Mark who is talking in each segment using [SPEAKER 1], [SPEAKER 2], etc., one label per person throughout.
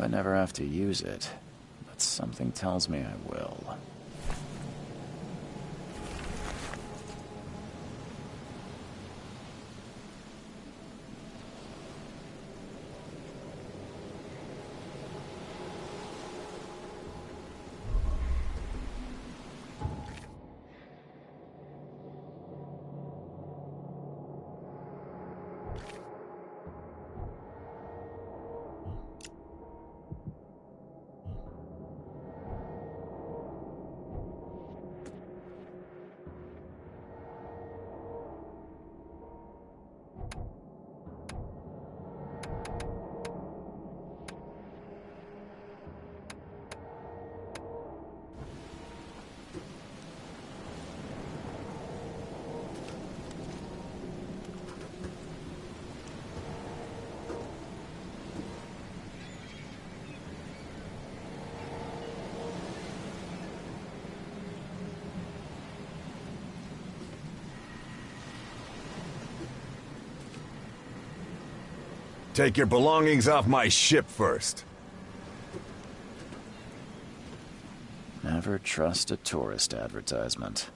[SPEAKER 1] I never have to use it, but something tells me I will.
[SPEAKER 2] Take your belongings off my ship first.
[SPEAKER 1] Never trust a tourist advertisement.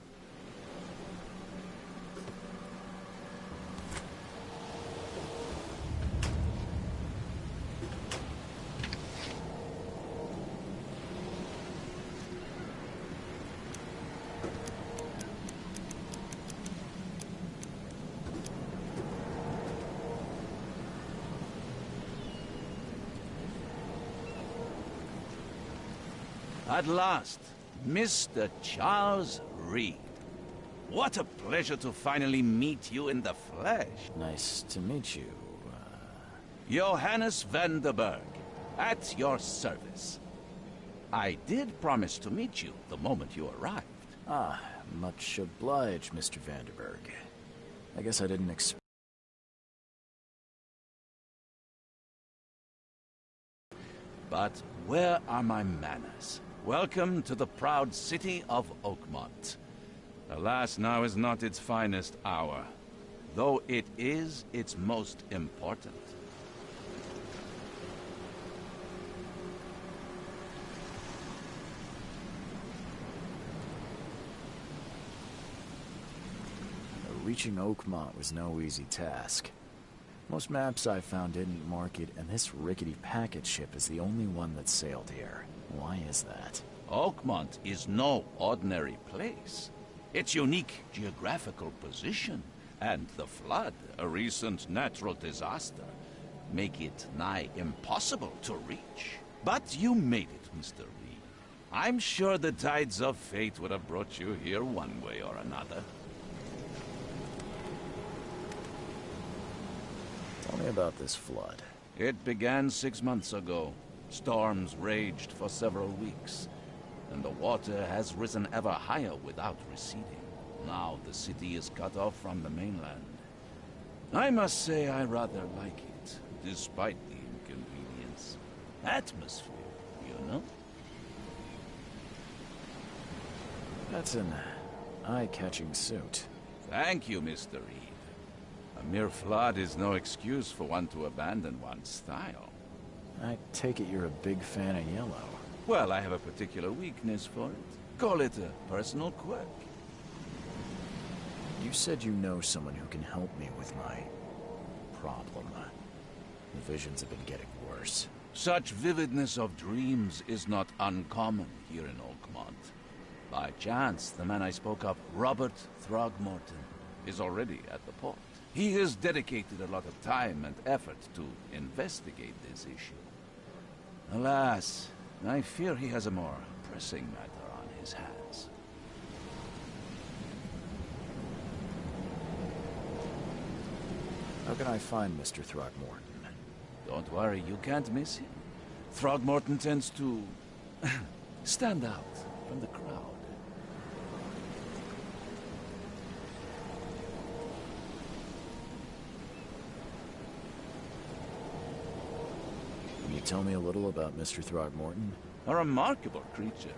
[SPEAKER 3] At last, Mr. Charles Reed. What a pleasure to finally meet you in the flesh.
[SPEAKER 1] Nice to meet you.
[SPEAKER 3] Johannes Vanderberg, at your service. I did promise to meet you the moment you arrived.
[SPEAKER 1] Ah, much obliged, Mr. Vanderberg. I guess I didn't expect...
[SPEAKER 3] But where are my manners? Welcome to the proud city of Oakmont. Alas, now is not its finest hour, though it is its most important.
[SPEAKER 1] Reaching Oakmont was no easy task. Most maps I found didn't mark it, and this rickety packet ship is the only one that sailed here. Why is that?
[SPEAKER 3] Oakmont is no ordinary place. Its unique geographical position and the flood, a recent natural disaster, make it nigh impossible to reach. But you made it, Mr. Reed. I'm sure the tides of fate would have brought you here one way or another.
[SPEAKER 1] Tell me about this flood.
[SPEAKER 3] It began 6 months ago. Storms raged for several weeks, and the water has risen ever higher without receding. Now the city is cut off from the mainland. I must say I rather like it. despite the inconvenience. Atmosphere, you know?
[SPEAKER 1] That's an eye-catching suit.
[SPEAKER 3] Thank you, Mr. Reed. A mere flood is no excuse for one to abandon one's style.
[SPEAKER 1] I take it you're a big fan of yellow.
[SPEAKER 3] Well, I have a particular weakness for it. Call it a personal quirk.
[SPEAKER 1] You said you know someone who can help me with my problem. The visions have been getting worse.
[SPEAKER 3] Such vividness of dreams is not uncommon here in Oakmont. By chance, the man I spoke of, Robert Throgmorton, is already at the port. He has dedicated a lot of time and effort to investigate this issue. Alas, I fear he has a more pressing matter on his hands.
[SPEAKER 1] How can I find Mr. Throgmorton?
[SPEAKER 3] Don't worry, you can't miss him. Throgmorton tends to stand out from the crowd.
[SPEAKER 1] Can you tell me a little about Mr. Throgmorton?
[SPEAKER 3] A remarkable creature.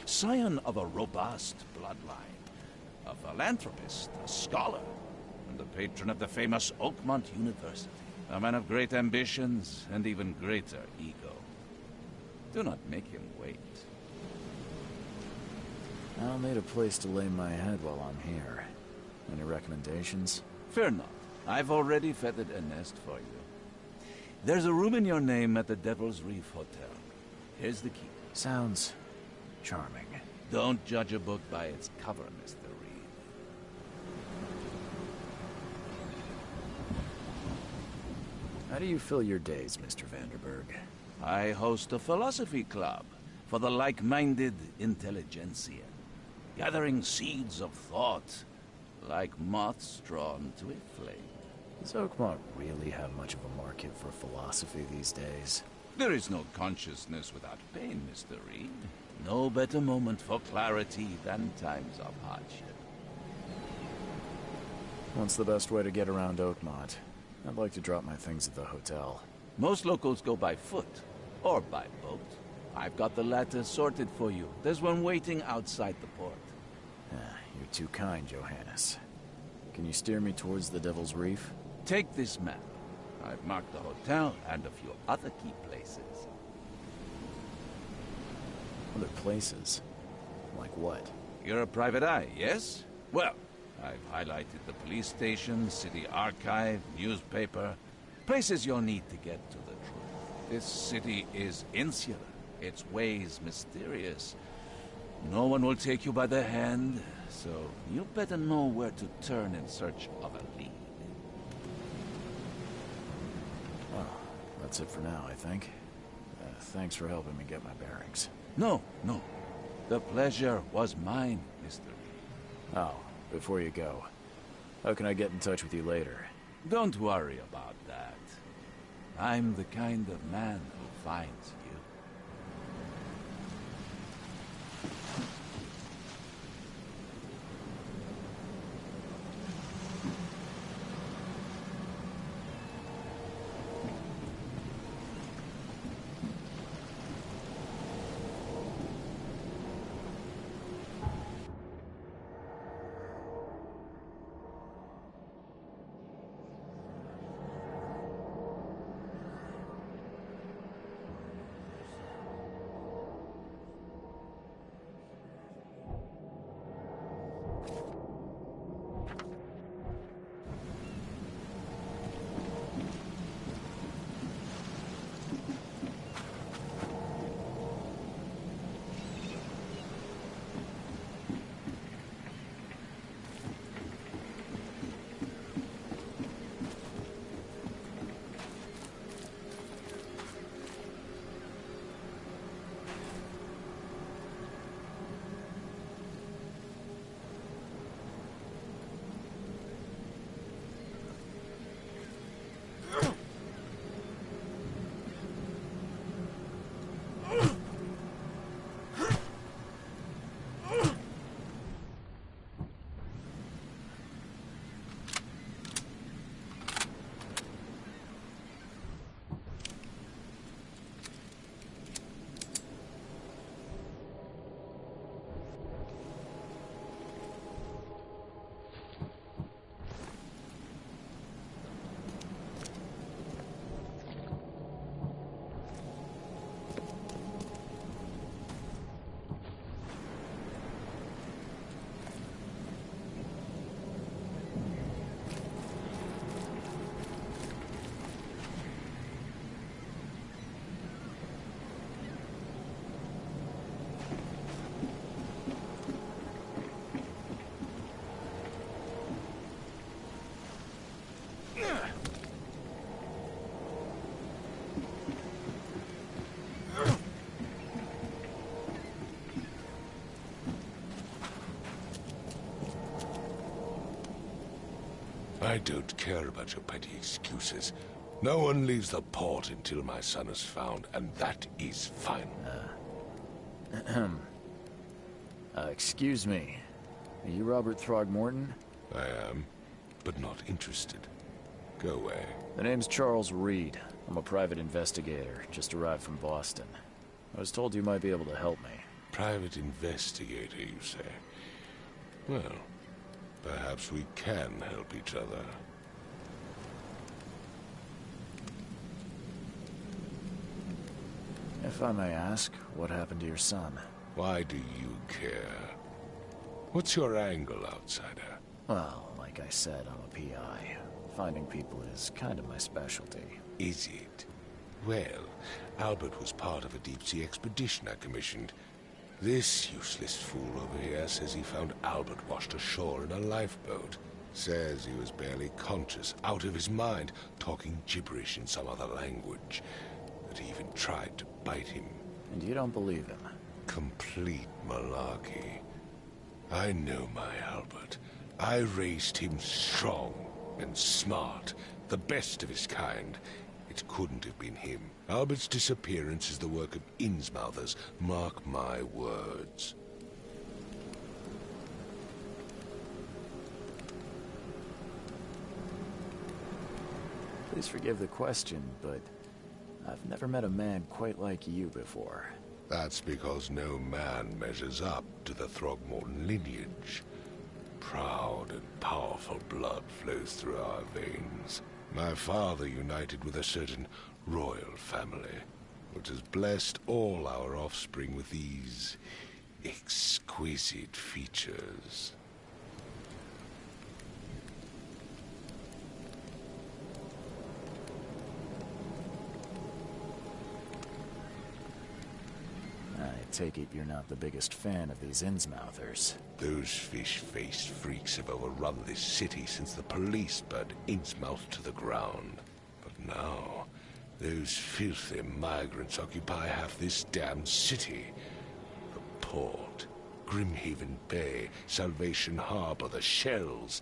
[SPEAKER 3] Scion of a robust bloodline. A philanthropist, a scholar, and the patron of the famous Oakmont University. A man of great ambitions and even greater ego. Do not make him wait.
[SPEAKER 1] I'll need a place to lay my head while I'm here. Any recommendations?
[SPEAKER 3] Fear not. I've already feathered a nest for you. There's a room in your name at the Devil's Reef Hotel. Here's the key.
[SPEAKER 1] Sounds charming.
[SPEAKER 3] Don't judge a book by its cover, Mr. Reed.
[SPEAKER 1] How do you fill your days, Mr. Vanderberg?
[SPEAKER 3] I host a philosophy club for the like-minded intelligentsia, gathering seeds of thought like moths drawn to a flame.
[SPEAKER 1] Does Oakmont really have much of a market for philosophy these days?
[SPEAKER 3] There is no consciousness without pain, Mr. Reed. No better moment for clarity than times of hardship.
[SPEAKER 1] What's the best way to get around Oakmont? I'd like to drop my things at the hotel.
[SPEAKER 3] Most locals go by foot, or by boat. I've got the latter sorted for you. There's one waiting outside the port.
[SPEAKER 1] You're too kind, Johannes. Can you steer me towards the Devil's Reef?
[SPEAKER 3] Take this map. I've marked the hotel and a few other key places.
[SPEAKER 1] Other places? Like what?
[SPEAKER 3] You're a private eye, yes? Well, I've highlighted the police station, city archive, newspaper. Places you'll need to get to the truth. This city is insular. Its ways mysterious. No one will take you by the hand, so you better know where to turn in search of a lead.
[SPEAKER 1] Well, that's it for now, I think. Thanks for helping me get my bearings.
[SPEAKER 3] No. The pleasure was mine, Mr. Reed.
[SPEAKER 1] Oh, before you go, how can I get in touch with you later?
[SPEAKER 3] Don't worry about that. I'm the kind of man who finds you.
[SPEAKER 4] I don't care about your petty excuses. No one leaves the port until my son is found, and that is final.
[SPEAKER 1] Excuse me. Are you Robert Throgmorton?
[SPEAKER 4] I am, but not interested. Go away.
[SPEAKER 1] The name's Charles Reed. I'm a private investigator, just arrived from Boston. I was told you might be able to help me.
[SPEAKER 4] Private investigator, you say? Well, perhaps we can help each other.
[SPEAKER 1] If I may ask, what happened to your son?
[SPEAKER 4] Why do you care? What's your angle, outsider?
[SPEAKER 1] Well, like I said, I'm a PI. Finding people is kind of my specialty.
[SPEAKER 4] Is it? Well, Albert was part of a deep-sea expedition I commissioned. This useless fool over here says he found Albert washed ashore in a lifeboat. Says he was barely conscious, out of his mind, talking gibberish in some other language. That he even tried to bite him.
[SPEAKER 1] And you don't believe him?
[SPEAKER 4] Complete malarkey. I know my Albert. I raised him strong and smart, the best of his kind. It couldn't have been him. Albert's disappearance is the work of Innsmouthers, mark my words.
[SPEAKER 1] Please forgive the question, but I've never met a man quite like you before.
[SPEAKER 4] That's because no man measures up to the Throgmorton lineage. Proud and powerful blood flows through our veins. My father united with a certain royal family, which has blessed all our offspring with these exquisite features.
[SPEAKER 1] I take it you're not the biggest fan of these Innsmouthers.
[SPEAKER 4] Those fish-faced freaks have overrun this city since the police burned Innsmouth to the ground. But now, those filthy migrants occupy half this damned city. The port, Grimhaven Bay, Salvation Harbor, the Shells.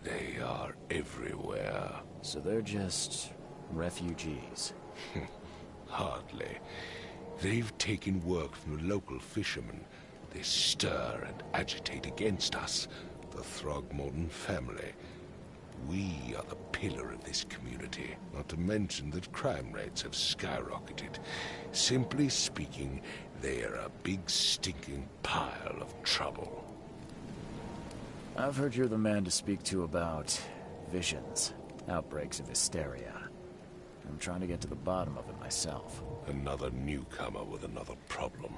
[SPEAKER 4] They are everywhere.
[SPEAKER 1] So they're just refugees?
[SPEAKER 4] Hardly. They've taken work from the local fishermen. They stir and agitate against us, the Throgmorton family. We are the pillar of this community, not to mention that crime rates have skyrocketed. Simply speaking, they are a big stinking pile of trouble.
[SPEAKER 1] I've heard you're the man to speak to about visions, outbreaks of hysteria. I'm trying to get to the bottom of it myself.
[SPEAKER 4] Another newcomer with another problem.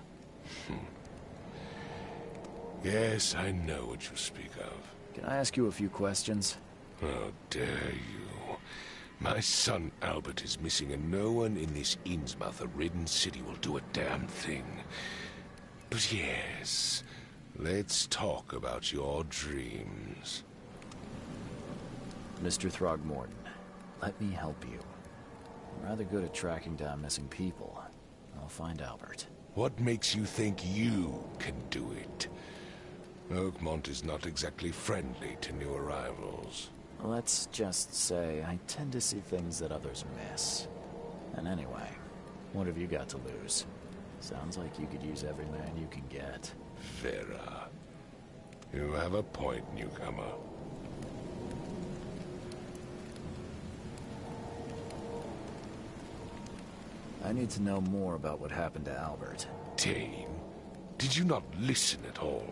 [SPEAKER 4] Yes, I know what you speak of.
[SPEAKER 1] Can I ask you a few questions?
[SPEAKER 4] How dare you? My son Albert is missing, and no one in this Innsmouth-ridden city will do a damn thing. But yes, let's talk about your dreams.
[SPEAKER 1] Mr. Throgmorton, let me help you. I'm rather good at tracking down missing people. I'll find Albert.
[SPEAKER 4] What makes you think you can do it? Oakmont is not exactly friendly to new arrivals.
[SPEAKER 1] Let's just say I tend to see things that others miss. And anyway, what have you got to lose? Sounds like you could use every man you can get.
[SPEAKER 4] Vera. You have a point, newcomer.
[SPEAKER 1] I need to know more about what happened to Albert.
[SPEAKER 4] Dane, did you not listen at all?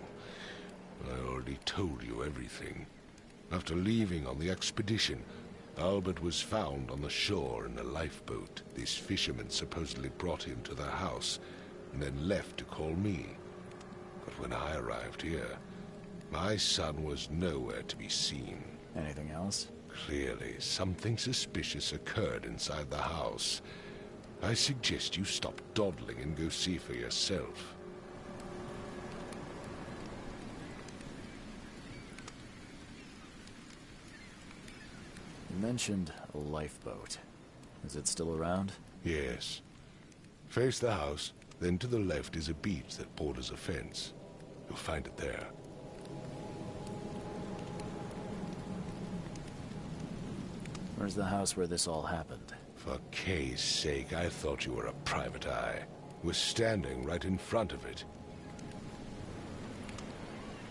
[SPEAKER 4] I already told you everything. After leaving on the expedition, Albert was found on the shore in a lifeboat. This fisherman supposedly brought him to their house, and then left to call me. But when I arrived here, my son was nowhere to be seen.
[SPEAKER 1] Anything else?
[SPEAKER 4] Clearly, something suspicious occurred inside the house. I suggest you stop dawdling and go see for yourself.
[SPEAKER 1] You mentioned a lifeboat. Is it still around?
[SPEAKER 4] Yes. Face the house, then to the left is a beach that borders a fence. You'll find it there.
[SPEAKER 1] Where's the house where this all happened?
[SPEAKER 4] For Kay's sake, I thought you were a private eye. We're standing right in front of it.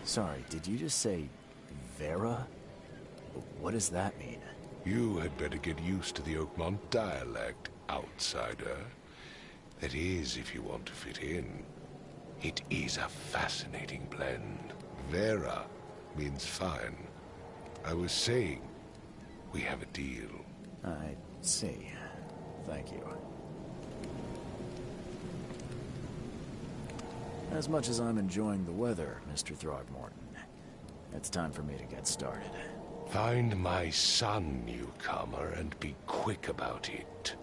[SPEAKER 1] Sorry, did you just say Vera? What does that mean?
[SPEAKER 4] You had better get used to the Oakmont dialect, outsider. That is, if you want to fit in. It is a fascinating blend. Vera means fine. I was saying, we have a deal.
[SPEAKER 1] I see. Thank you. As much as I'm enjoying the weather, Mr. Throgmorton, it's time for me to get started.
[SPEAKER 4] Find my son, newcomer, and be quick about it.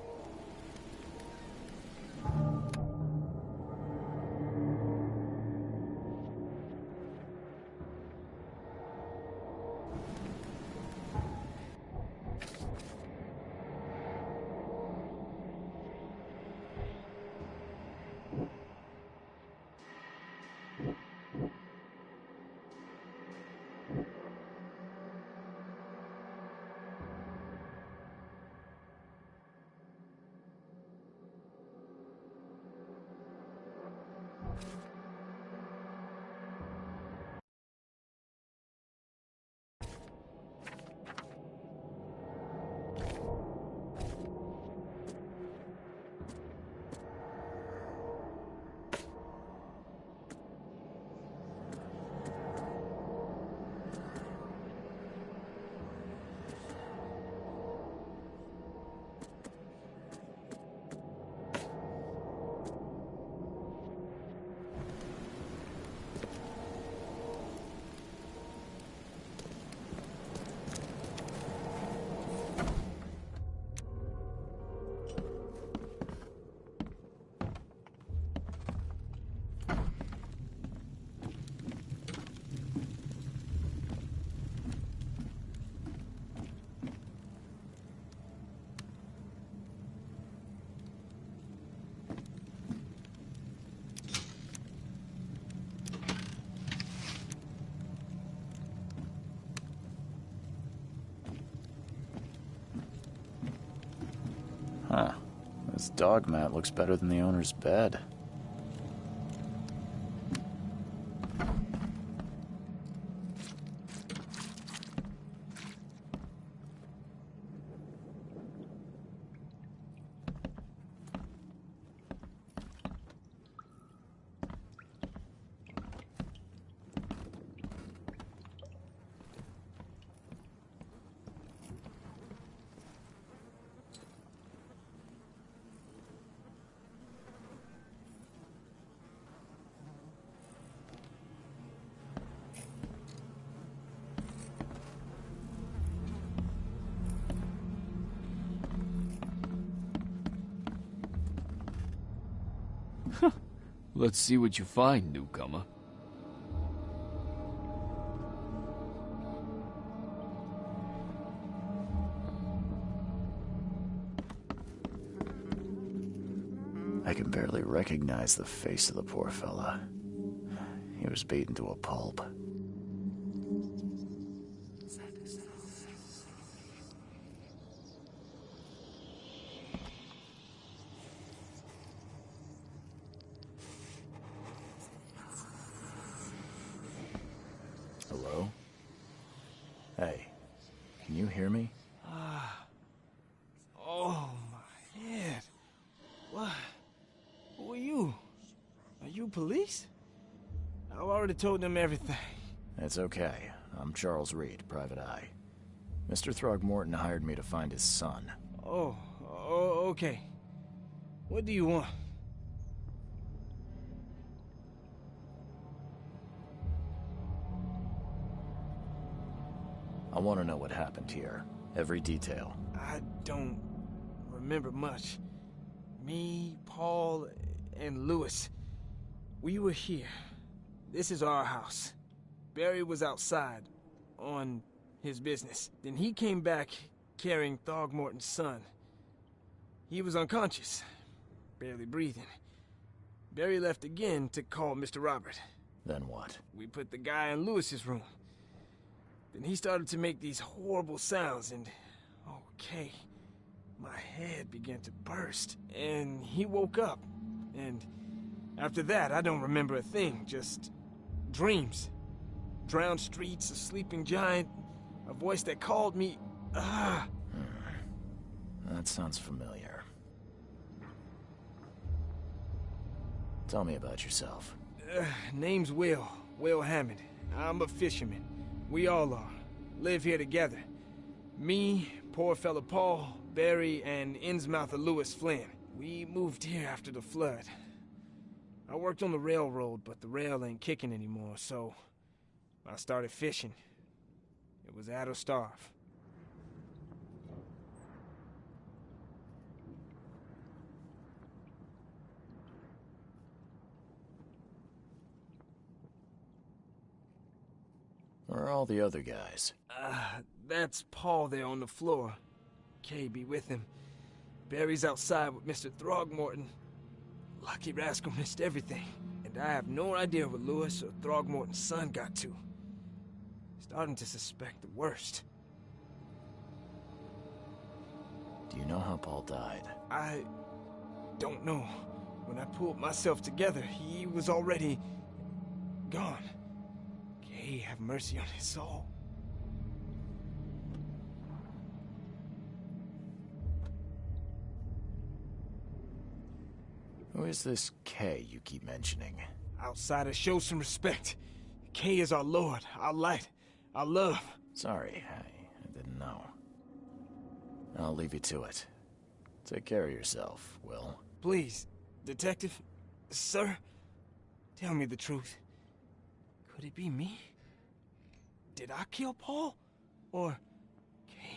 [SPEAKER 1] Huh. This dog mat looks better than the owner's bed.
[SPEAKER 5] Let's see what you find, newcomer.
[SPEAKER 1] I can barely recognize the face of the poor fella. He was beaten to a pulp. Hello? Hey, can you hear me?
[SPEAKER 6] Oh, my head. What? Who are you? Are you police? I've already told them everything.
[SPEAKER 1] It's okay. I'm Charles Reed, Private Eye. Mr. Throgmorton hired me to find his son.
[SPEAKER 6] Oh, okay. What do you want?
[SPEAKER 1] I want to know what happened here. Every detail.
[SPEAKER 6] I don't remember much. Me, Paul, and Lewis, we were here. This is our house. Barry was outside, on his business. Then he came back carrying Throgmorton's son. He was unconscious, barely breathing. Barry left again to call Mr. Robert.
[SPEAKER 1] Then what?
[SPEAKER 6] We put the guy in Lewis's room. Then he started to make these horrible sounds and... oh, Kay, my head began to burst, and he woke up. And after that, I don't remember a thing, just dreams. Drowned streets, a sleeping giant, a voice that called me.
[SPEAKER 1] That sounds familiar. Tell me about yourself.
[SPEAKER 6] Name's Will Hammond. I'm a fisherman. We all are. Live here together. Me, poor fella Paul, Barry, and Innsmouther Lewis Flynn. We moved here after the flood. I worked on the railroad, but the rail ain't kicking anymore, so I started fishing. It was add or starve.
[SPEAKER 1] Where are all the other guys?
[SPEAKER 6] That's Paul there on the floor. Kay be with him. Barry's outside with Mr. Throgmorton. Lucky rascal missed everything. And I have no idea what Lewis or Throgmorton's son got to. Starting to suspect the worst.
[SPEAKER 1] Do you know how Paul died?
[SPEAKER 6] I don't know. When I pulled myself together, he was already gone. Kay have mercy on his soul.
[SPEAKER 1] Who is this Kay you keep mentioning?
[SPEAKER 6] Outsiders, show some respect. Kay is our lord, our light, our love.
[SPEAKER 1] Sorry, I didn't know. I'll leave you to it. Take care of yourself, Will.
[SPEAKER 6] Please, detective, sir, tell me the truth. Could it be me? Did I kill Paul? Or, Kay,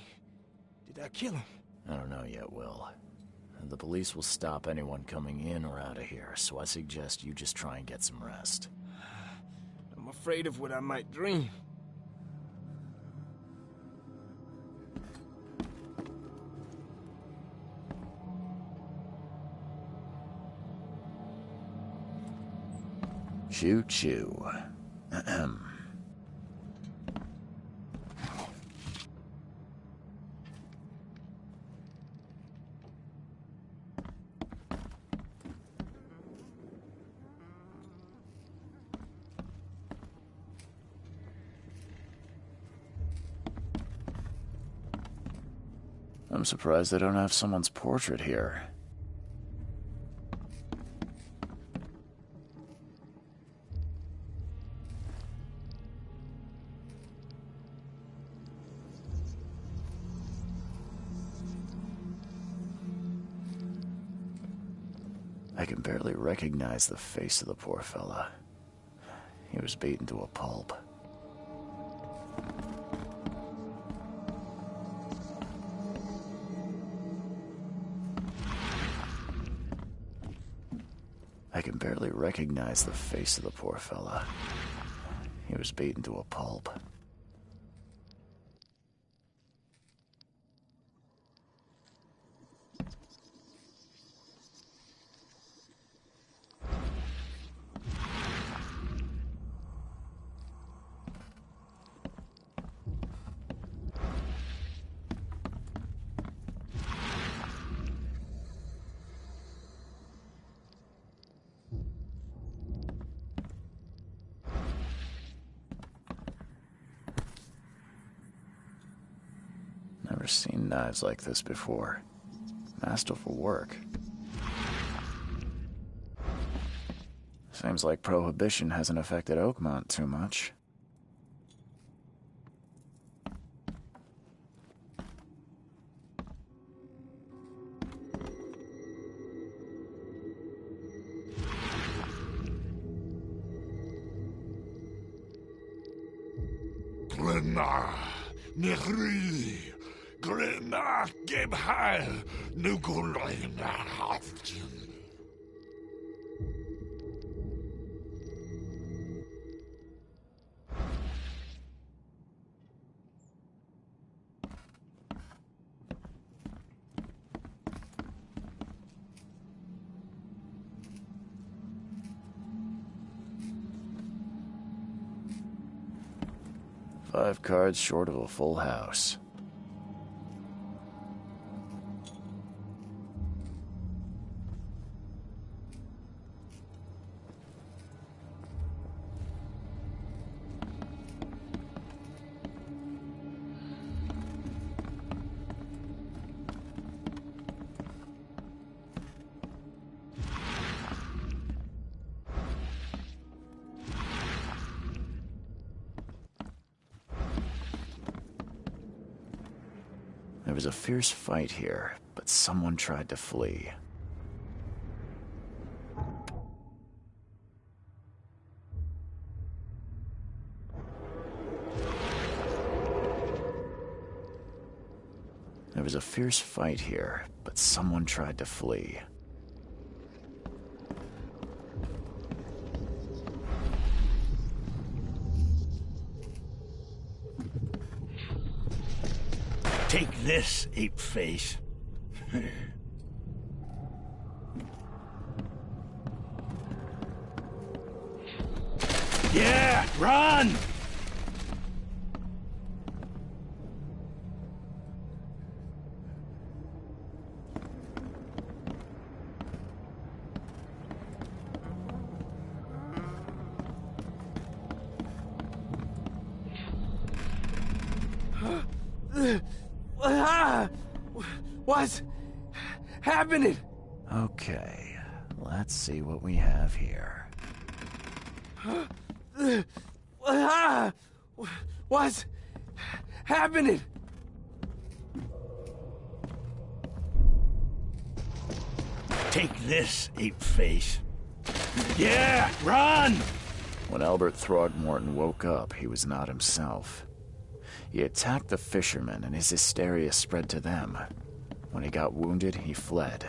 [SPEAKER 6] did I kill him?
[SPEAKER 1] I don't know yet, Will. The police will stop anyone coming in or out of here, so I suggest you just try and get some rest.
[SPEAKER 6] I'm afraid of what I might dream.
[SPEAKER 1] Choo-choo. Ahem. I'm surprised they don't have someone's portrait here. I can barely recognize the face of the poor fella. He was beaten to a pulp. I can barely recognize the face of the poor fella. He was beaten to a pulp. Never seen knives like this before. Masterful work. Seems like Prohibition hasn't affected Oakmont too much.
[SPEAKER 4] Grenna, Nehri, Grenna, Gebhal, Nugulina, Haftin.
[SPEAKER 1] Five cards short of a full house. was a fierce fight here, but someone tried to flee. There was a fierce fight here, but someone tried to flee.
[SPEAKER 7] Take this, ape face. Yeah, run!
[SPEAKER 6] What's happening?
[SPEAKER 1] Okay, let's see what we have here.
[SPEAKER 6] What's happening?
[SPEAKER 7] Take this, ape face. Yeah, run!
[SPEAKER 1] When Albert Throgmorton woke up, he was not himself. He attacked the fishermen, and his hysteria spread to them. When he got wounded, he fled.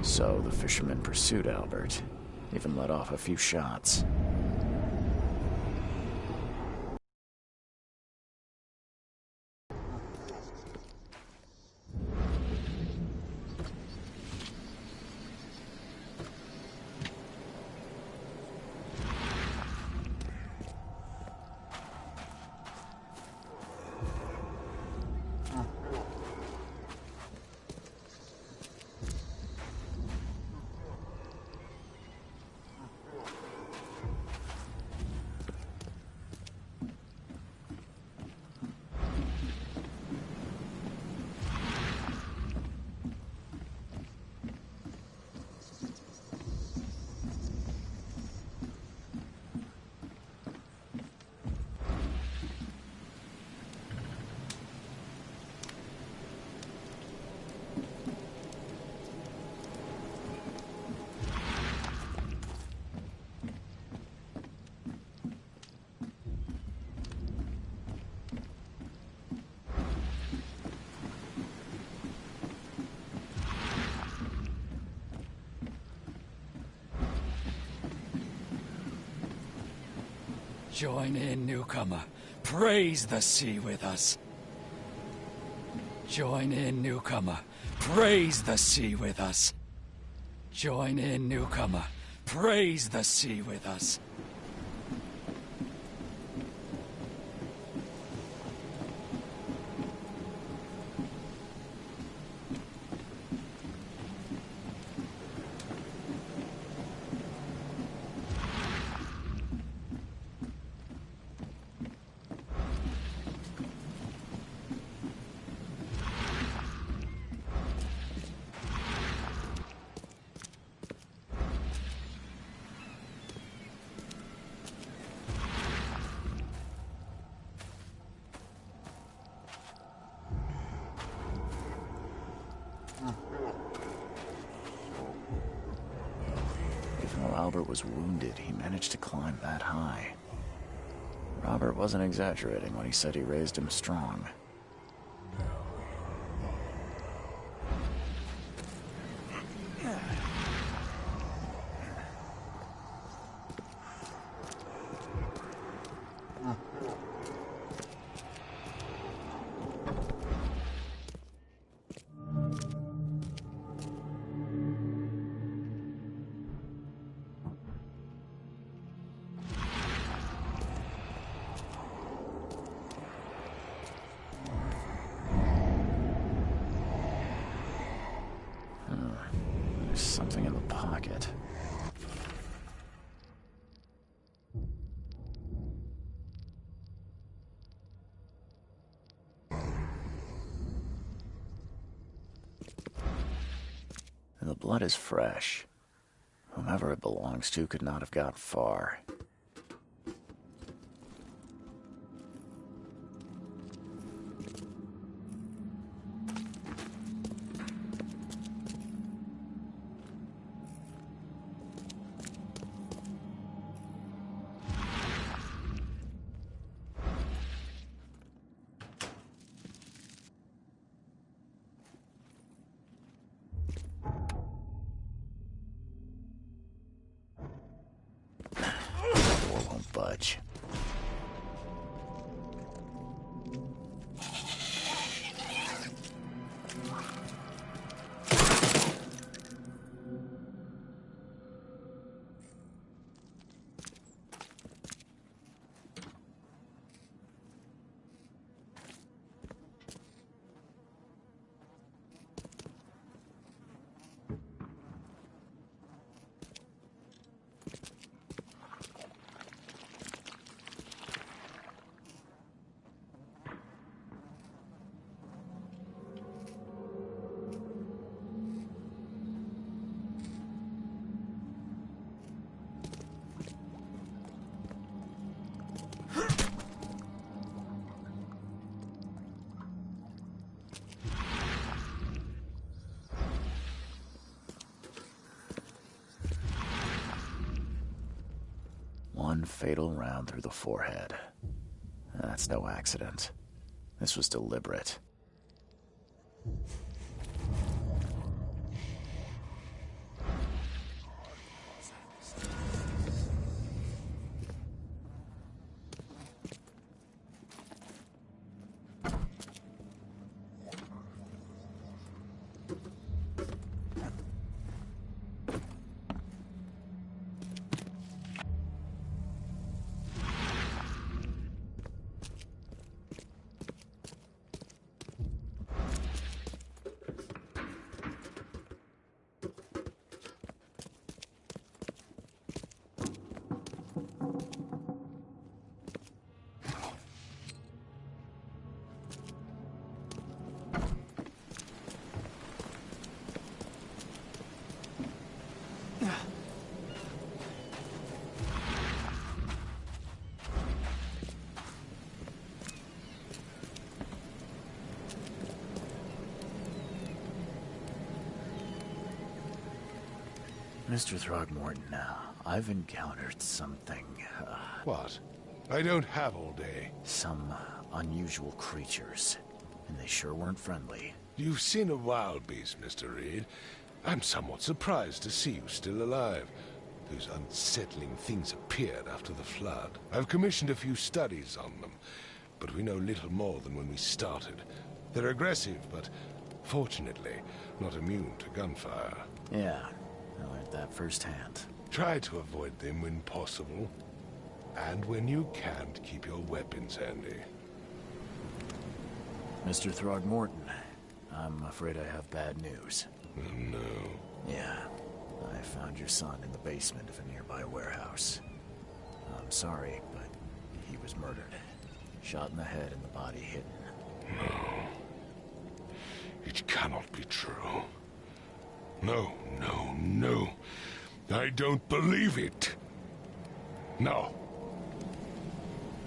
[SPEAKER 1] So the fisherman pursued Albert, even let off a few shots.
[SPEAKER 5] Join in, newcomer. Praise the sea with us. Join in, newcomer. Praise the sea with us. Join in, newcomer. Praise the sea with us.
[SPEAKER 1] Even though Albert was wounded, he managed to climb that high. Robert wasn't exaggerating when he said he raised him strong. There's something in the pocket. And the blood is fresh. Whomever it belongs to could not have got far. Won't budge. One fatal round through the forehead. That's no accident. This was deliberate. Mr. Throgmorton, I've encountered something,
[SPEAKER 4] What? I don't have all day.
[SPEAKER 1] some unusual creatures, and they sure weren't friendly.
[SPEAKER 4] You've seen a wild beast, Mr. Reed. I'm somewhat surprised to see you still alive. Those unsettling things appeared after the flood. I've commissioned a few studies on them, but we know little more than when we started. They're aggressive, but fortunately not immune to gunfire.
[SPEAKER 1] Yeah, I learned that firsthand.
[SPEAKER 4] Try to avoid them when possible. And when you can't, keep your weapons handy.
[SPEAKER 1] Mr. Throgmorton, I'm afraid I have bad news.
[SPEAKER 4] Oh, no.
[SPEAKER 1] Yeah, I found your son in the basement of a nearby warehouse. I'm sorry, but he was murdered. Shot in the head and the body hidden.
[SPEAKER 4] No. It cannot be true. No, no, no. I don't believe it. No.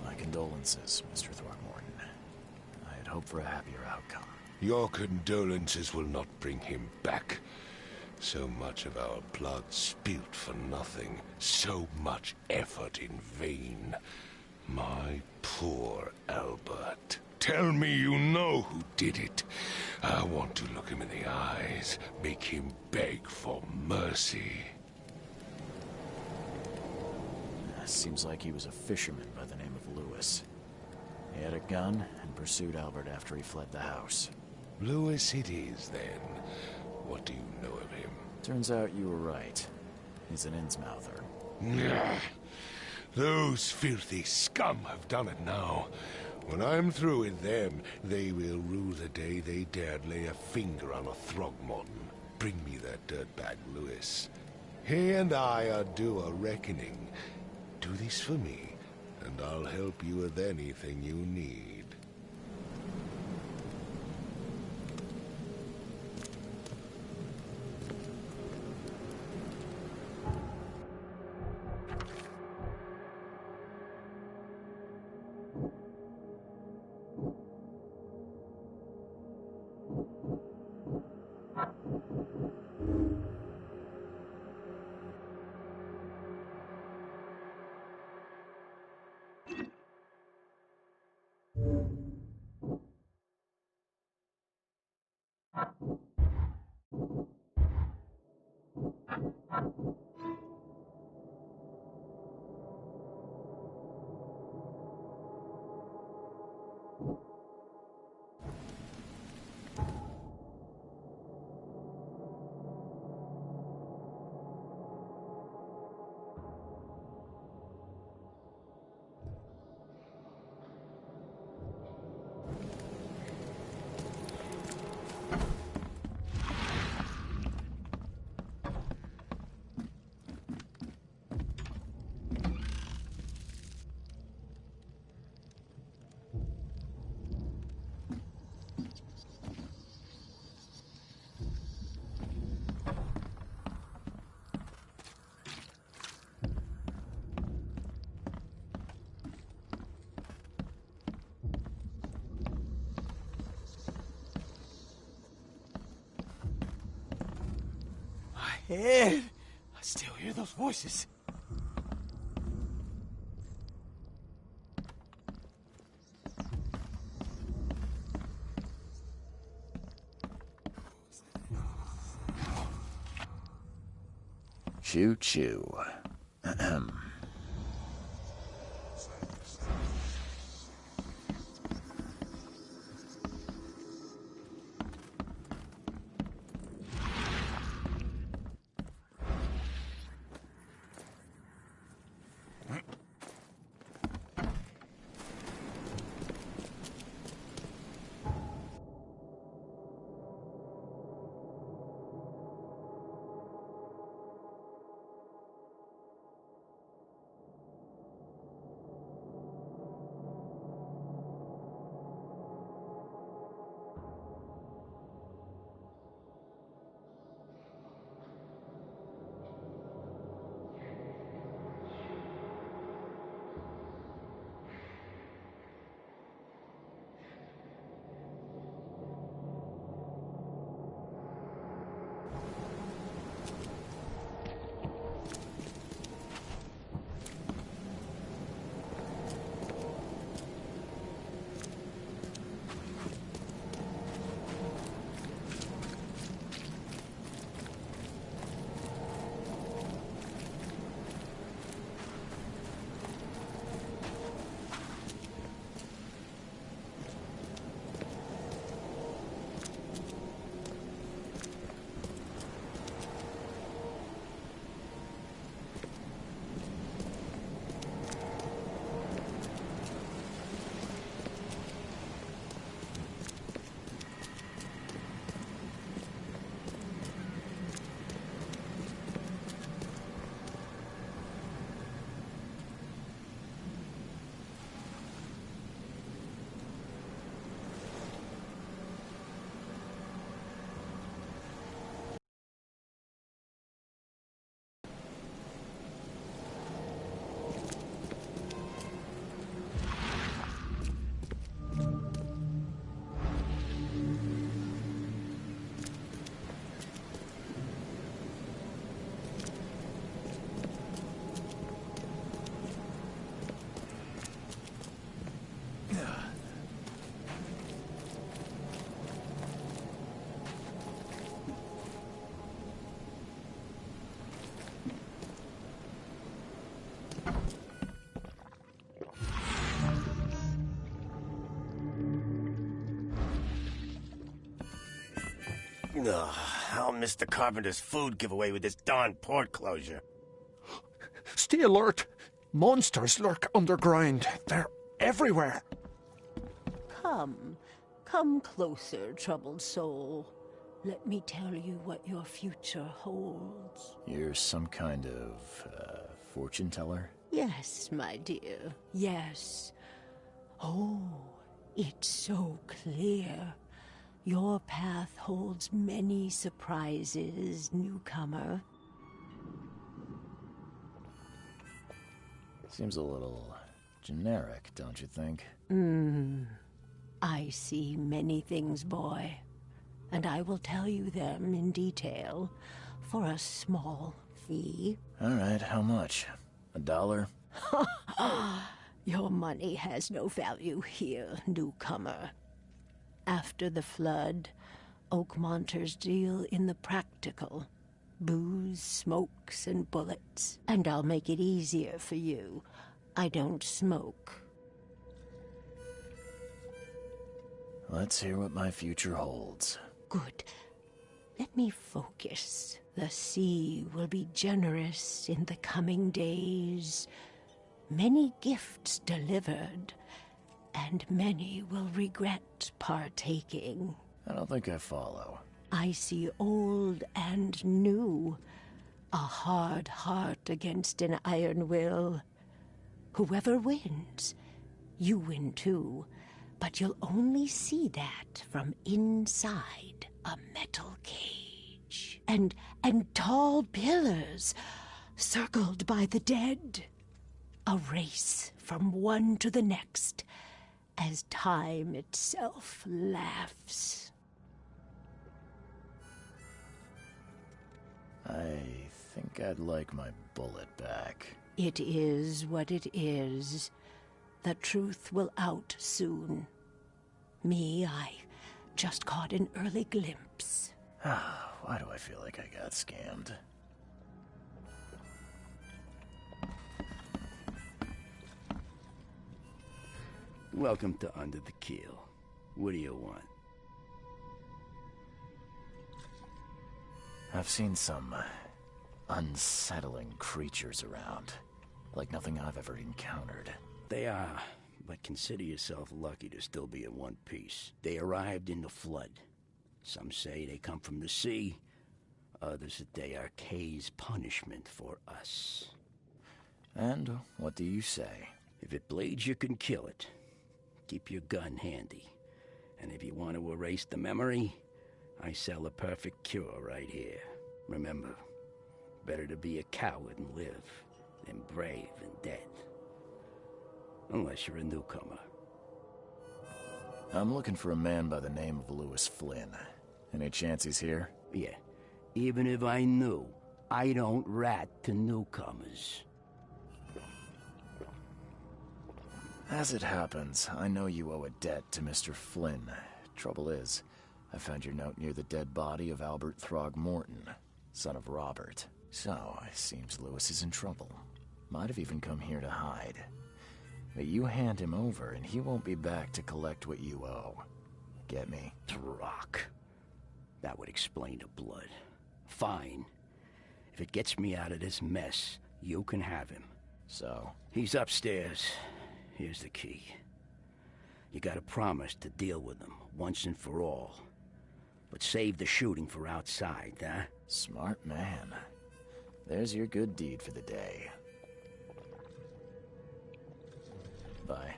[SPEAKER 1] My condolences, Mr. Throgmorton. I had hoped for a happier outcome.
[SPEAKER 4] Your condolences will not bring him back. So much of our blood spilt for nothing. So much effort in vain. My poor Albert. Tell me you know who did it. I want to look him in the eyes, make him beg for mercy.
[SPEAKER 1] Seems like he was a fisherman by the name of Lewis. He had a gun and pursued Albert after he fled the house.
[SPEAKER 4] Lewis it is, then. What do you know of him?
[SPEAKER 1] Turns out you were right. He's an Innsmouther.
[SPEAKER 4] Nah. Those filthy scum have done it now. When I'm through with them, they will rue the day they dared lay a finger on a Throgmorton. Bring me that dirtbag Lewis. He and I are due a reckoning. Do this for me, and I'll help you with anything you need.
[SPEAKER 6] Ed, I still hear those voices.
[SPEAKER 1] Choo choo.
[SPEAKER 7] Ugh, I'll miss the Carpenter's food giveaway with this darn port closure.
[SPEAKER 8] Stay alert. Monsters lurk underground. They're everywhere.
[SPEAKER 9] Come closer, troubled soul. Let me tell you what your future holds.
[SPEAKER 1] You're some kind of, fortune teller?
[SPEAKER 9] Yes, my dear, yes. Oh, it's so clear. Your path holds many surprises, newcomer.
[SPEAKER 1] Seems a little generic, don't you think?
[SPEAKER 9] I see many things, boy, and I will tell you them in detail for a small fee.
[SPEAKER 1] All right, how much? $1?
[SPEAKER 9] Your money has no value here, newcomer. After the flood, Oakmonters deal in the practical. Booze, smokes, and bullets. And I'll make it easier for you. I don't smoke.
[SPEAKER 1] Let's hear what my future holds.
[SPEAKER 9] Good. Let me focus. The sea will be generous in the coming days. Many gifts delivered, and many will regret partaking.
[SPEAKER 1] I don't think I follow.
[SPEAKER 9] I see old and new. A hard heart against an iron will. Whoever wins, you win too. But you'll only see that from inside a metal cage. And tall pillars, circled by the dead. A race from one to the next, as time itself laughs.
[SPEAKER 1] I think I'd like my bullet back.
[SPEAKER 9] It is what it is. The truth will out soon. Me, I just caught an early glimpse.
[SPEAKER 1] Why do I feel like I got scammed?
[SPEAKER 10] Welcome to Under the Keel. What do you want?
[SPEAKER 1] I've seen some unsettling creatures around. Like nothing I've ever encountered.
[SPEAKER 10] They are, but consider yourself lucky to still be in one piece. They arrived in the flood. Some say they come from the sea. Others that they are Kay's punishment for us.
[SPEAKER 1] And what do you say?
[SPEAKER 10] If it bleeds, you can kill it. Keep your gun handy. And if you want to erase the memory, I sell a perfect cure right here. Remember, better to be a coward and live than brave and dead. Unless you're a newcomer.
[SPEAKER 1] I'm looking for a man by the name of Louis Flynn. Any chance he's here?
[SPEAKER 10] Yeah. Even if I knew, I don't rat to newcomers.
[SPEAKER 1] As it happens, I know you owe a debt to Mr. Flynn. Trouble is, I found your note near the dead body of Albert Throgmorton, son of Robert. So, it seems Louis is in trouble. Might have even come here to hide. But you hand him over and he won't be back to collect what you owe. Get me?
[SPEAKER 10] Throck. That would explain the blood. Fine. If it gets me out of this mess, you can have him.
[SPEAKER 1] So?
[SPEAKER 10] He's upstairs. Here's the key. You gotta promise to deal with him, once and for all. But save the shooting for outside, huh?
[SPEAKER 1] Smart man. There's your good deed for the day. Bye.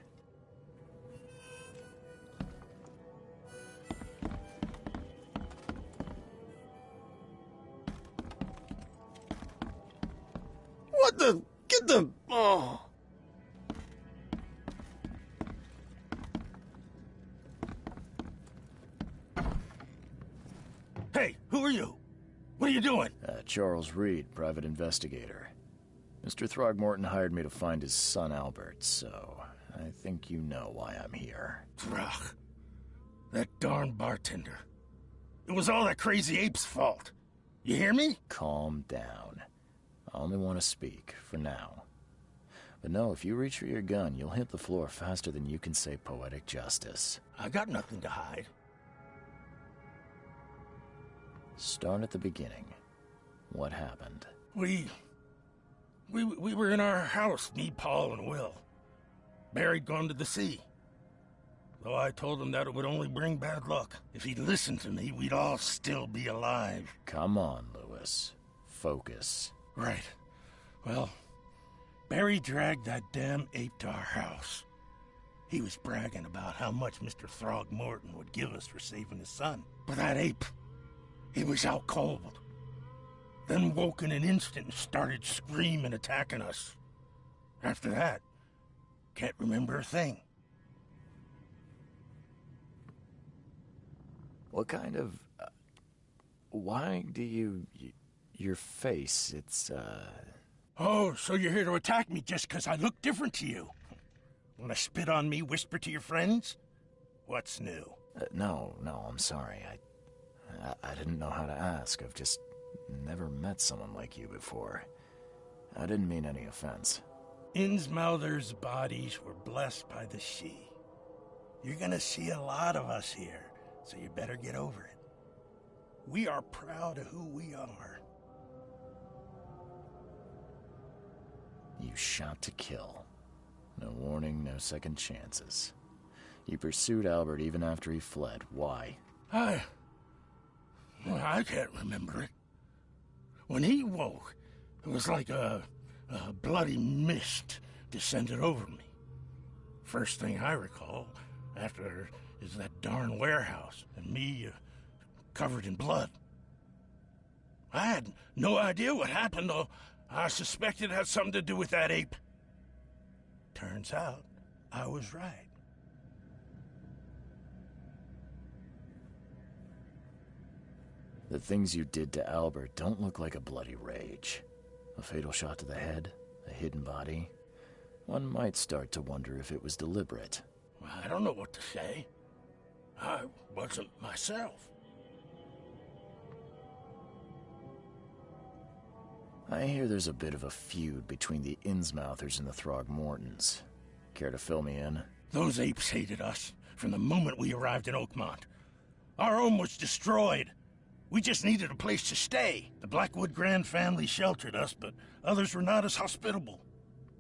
[SPEAKER 7] What the? Get the... Oh.
[SPEAKER 11] Hey, who are you? What are you doing?
[SPEAKER 1] Charles Reed, private investigator. Mr. Throgmorton hired me to find his son Albert, so I think you know why I'm here.
[SPEAKER 11] Throg. That darn bartender. It was all that crazy ape's fault. You hear me?
[SPEAKER 1] Calm down. I only want to speak, for now. But no, if you reach for your gun, you'll hit the floor faster than you can say poetic justice.
[SPEAKER 11] I got nothing to hide.
[SPEAKER 1] Start at the beginning. What happened?
[SPEAKER 11] We were in our house, me, Paul, and Will. Barry'd gone to the sea. Though I told him that it would only bring bad luck. If he'd listened to me, we'd all still be alive.
[SPEAKER 1] Come on, Louis. Focus.
[SPEAKER 11] Right. Well, Barry dragged that damn ape to our house. He was bragging about how much Mr. Throgmorton would give us for saving his son. But that ape, he was out cold. Then woke in an instant and started screaming, attacking us. After that, can't remember a thing.
[SPEAKER 1] What kind of... why do you... your face, it's,
[SPEAKER 11] Oh, so you're here to attack me just because I look different to you? Want to spit on me, whisper to your friends? What's new?
[SPEAKER 1] No, I'm sorry. I didn't know how to ask. I've just never met someone like you before. I didn't mean any offense.
[SPEAKER 11] Innsmouther's bodies were blessed by the sea. You're gonna see a lot of us here, so you better get over it. We are proud of who we are.
[SPEAKER 1] You shot to kill. No warning, no second chances. You pursued Albert even after he fled. Why?
[SPEAKER 11] I can't remember it. When he woke, it was like a bloody mist descended over me. First thing I recall after is that darn warehouse and me covered in blood. I had no idea what happened, though I suspected it had something to do with that ape. Turns out, I was right.
[SPEAKER 1] The things you did to Albert don't look like a bloody rage. A fatal shot to the head, a hidden body. One might start to wonder if it was deliberate.
[SPEAKER 11] I don't know what to say. I wasn't myself.
[SPEAKER 1] I hear there's a bit of a feud between the Innsmouthers and the Throgmortons. Care to fill me in?
[SPEAKER 11] Those apes hated us from the moment we arrived in Oakmont. Our home was destroyed. We just needed a place to stay. The Blackwood Grand family sheltered us, but others were not as hospitable.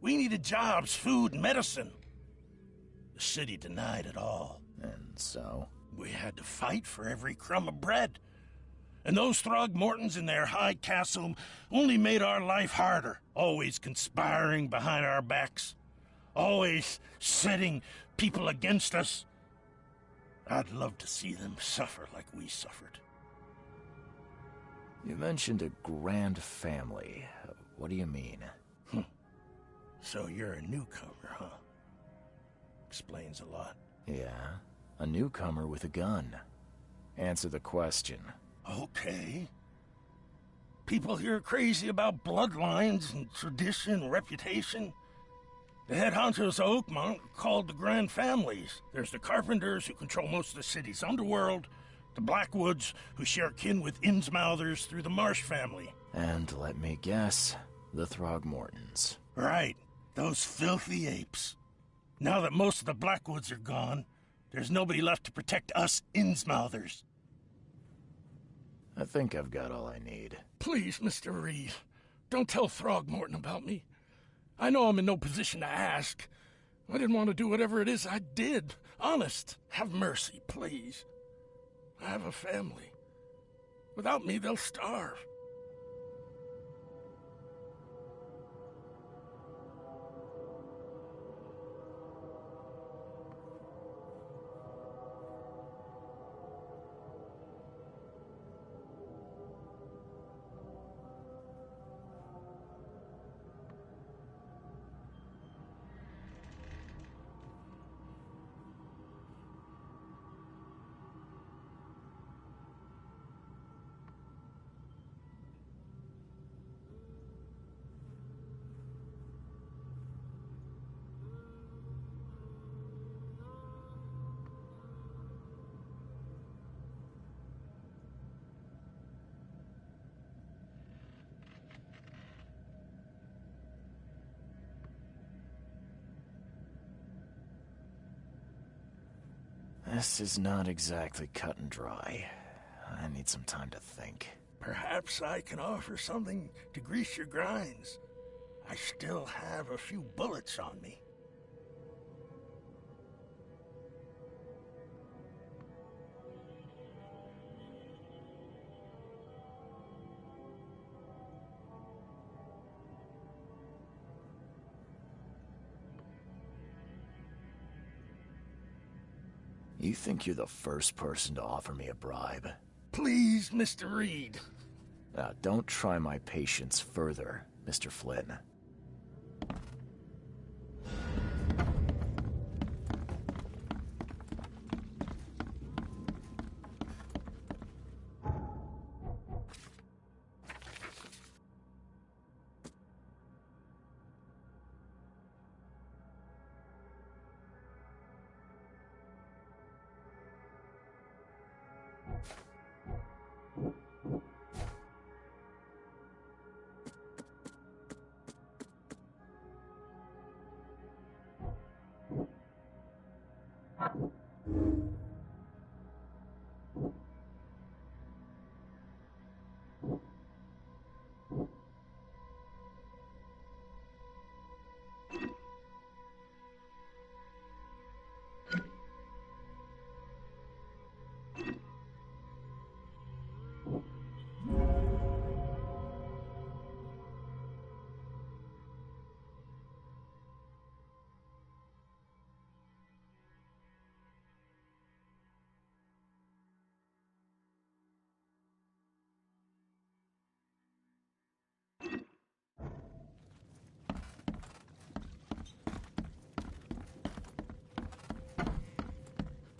[SPEAKER 11] We needed jobs, food, and medicine. The city denied it all.
[SPEAKER 1] And so?
[SPEAKER 11] We had to fight for every crumb of bread. And those Throgmortons in their high castle only made our life harder, always conspiring behind our backs, always setting people against us. I'd love to see them suffer like we suffered.
[SPEAKER 1] You mentioned a grand family. What do you mean?
[SPEAKER 11] So you're a newcomer, huh? Explains a lot.
[SPEAKER 1] Yeah, a newcomer with a gun. Answer the question.
[SPEAKER 11] Okay. People here are crazy about bloodlines and tradition and reputation. The head honchos of Oakmont are called the Grand Families. There's the Carpenters, who control most of the city's underworld, the Blackwoods, who share kin with Innsmouthers through the Marsh family.
[SPEAKER 1] And let me guess, the Throgmortons.
[SPEAKER 11] Right, those filthy apes. Now that most of the Blackwoods are gone, there's nobody left to protect us Innsmouthers.
[SPEAKER 1] I think I've got all I need.
[SPEAKER 11] Please, Mr. Reed, don't tell Throgmorton about me. I know I'm in no position to ask. I didn't want to do whatever it is I did. Honest, have mercy, please. I have a family. Without me, they'll starve.
[SPEAKER 1] This is not exactly cut and dry. I need some time to think.
[SPEAKER 11] Perhaps I can offer something to grease your grinds. I still have a few bullets on me.
[SPEAKER 1] You think you're the first person to offer me a bribe?
[SPEAKER 11] Please, Mr. Reed.
[SPEAKER 1] Don't try my patience further, Mr. Flynn.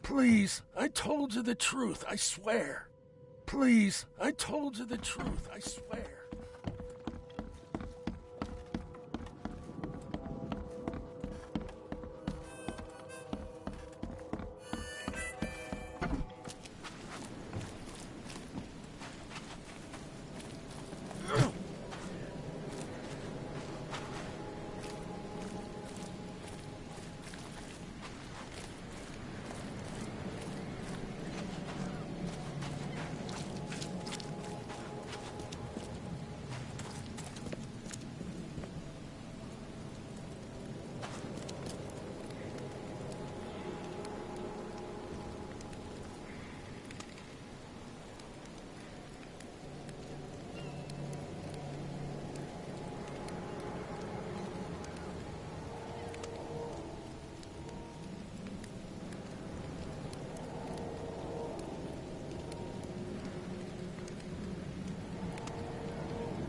[SPEAKER 11] Please, I told you the truth, I swear. Please, I told you the truth, I swear.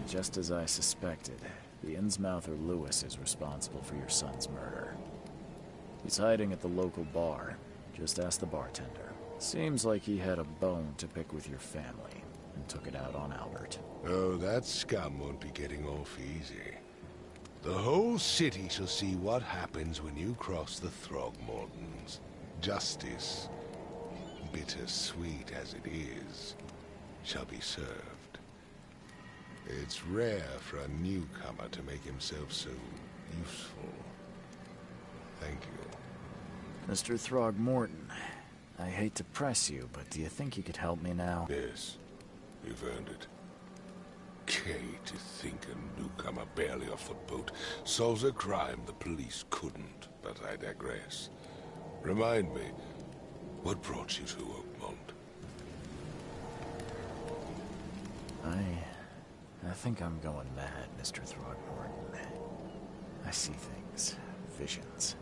[SPEAKER 1] Just as I suspected, the Innsmouther Lewis is responsible for your son's murder. He's hiding at the local bar. Just ask the bartender. Seems like he had a bone to pick with your family, and took it out on Albert.
[SPEAKER 4] Oh, that scum won't be getting off easy. The whole city shall see what happens when you cross the Throgmortons. Justice, bittersweet as it is, shall be served. It's rare for a newcomer to make himself so useful. Thank you.
[SPEAKER 1] Mr. Throgmorton, I hate to press you, but do you think you could help me now?
[SPEAKER 4] Yes, you've earned it. Kay, to think a newcomer barely off the boat solves a crime the police couldn't, but I digress. Remind me, what brought you to Oakmont?
[SPEAKER 1] I think I'm going mad, Mr. Throgmorton. I see things, visions,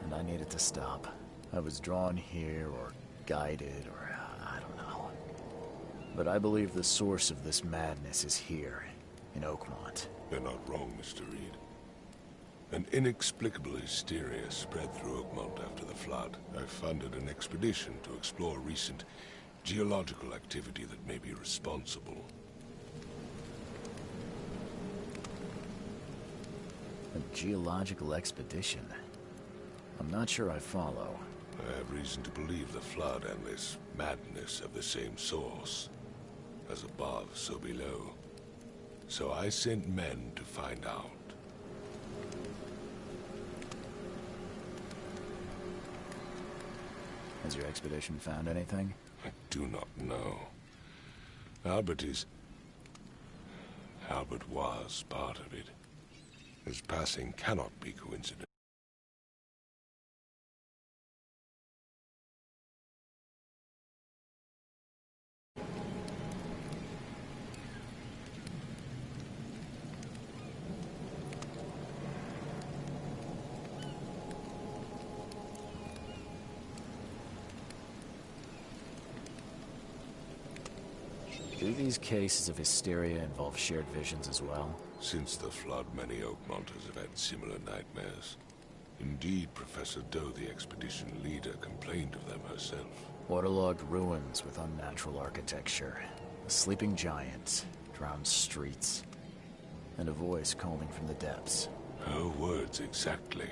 [SPEAKER 1] and I needed to stop. I was drawn here, or guided, or I don't know. But I believe the source of this madness is here, in Oakmont.
[SPEAKER 4] You're not wrong, Mr. Reed. An inexplicable hysteria spread through Oakmont after the flood. I funded an expedition to explore recent geological activity that may be responsible.
[SPEAKER 1] A geological expedition? I'm not sure I follow.
[SPEAKER 4] I have reason to believe the flood and this madness have the same source. As above, so below. So I sent men to find out.
[SPEAKER 1] Has your expedition found anything?
[SPEAKER 4] I do not know. Albert was part of it. His passing cannot be coincident.
[SPEAKER 1] Do these cases of hysteria involve shared visions as well?
[SPEAKER 4] Since the flood, many Oakmonters have had similar nightmares. Indeed, Professor Doe, the expedition leader, complained of them herself.
[SPEAKER 1] Waterlogged ruins with unnatural architecture, a sleeping giant, drowned streets, and a voice calling from the depths.
[SPEAKER 4] Her words exactly.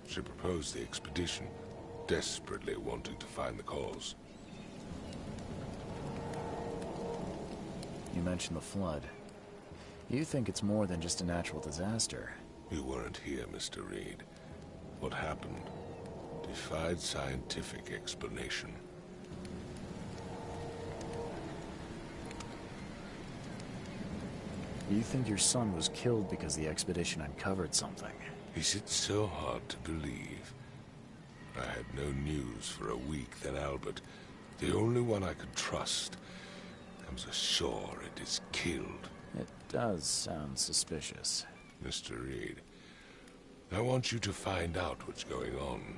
[SPEAKER 4] She proposed the expedition, desperately wanting to find the cause.
[SPEAKER 1] You mentioned the flood. You think it's more than just a natural disaster?
[SPEAKER 4] You weren't here, Mr. Reed. What happened defied scientific explanation.
[SPEAKER 1] You think your son was killed because the expedition uncovered something?
[SPEAKER 4] Is it so hard to believe? I had no news for a week, then Albert, the only one I could trust, comes ashore and is killed.
[SPEAKER 1] It does sound suspicious.
[SPEAKER 4] Mr. Reed, I want you to find out what's going on.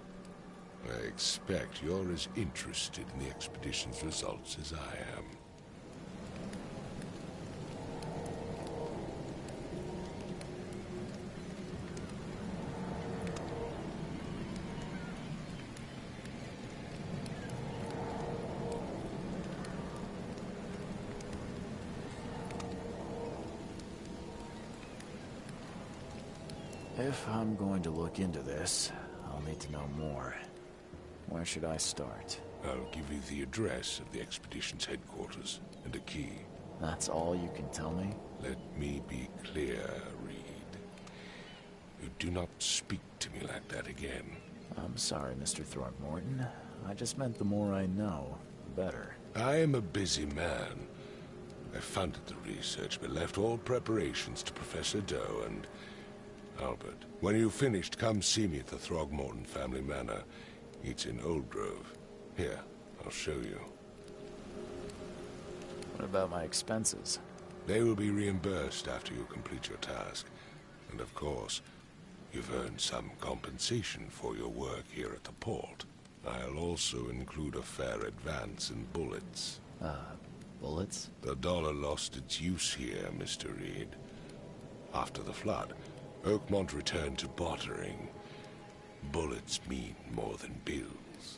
[SPEAKER 4] I expect you're as interested in the expedition's results as I am.
[SPEAKER 1] If I'm going to look into this, I'll need to know more. Where should I start?
[SPEAKER 4] I'll give you the address of the expedition's headquarters and a key.
[SPEAKER 1] That's all you can tell me?
[SPEAKER 4] Let me be clear, Reed. You do not speak to me like that again.
[SPEAKER 1] I'm sorry, Mr. Throgmorton. I just meant the more I know, the better.
[SPEAKER 4] I am a busy man. I funded the research, but left all preparations to Professor Doe and Albert. When you've finished, come see me at the Throgmorton family manor. It's in Old Grove. Here, I'll show you.
[SPEAKER 1] What about my expenses?
[SPEAKER 4] They will be reimbursed after you complete your task. And of course, you've earned some compensation for your work here at the port. I'll also include a fair advance in bullets.
[SPEAKER 1] Bullets?
[SPEAKER 4] The dollar lost its use here, Mr. Reed. After the flood, Oakmont returned to bartering. Bullets mean more than bills.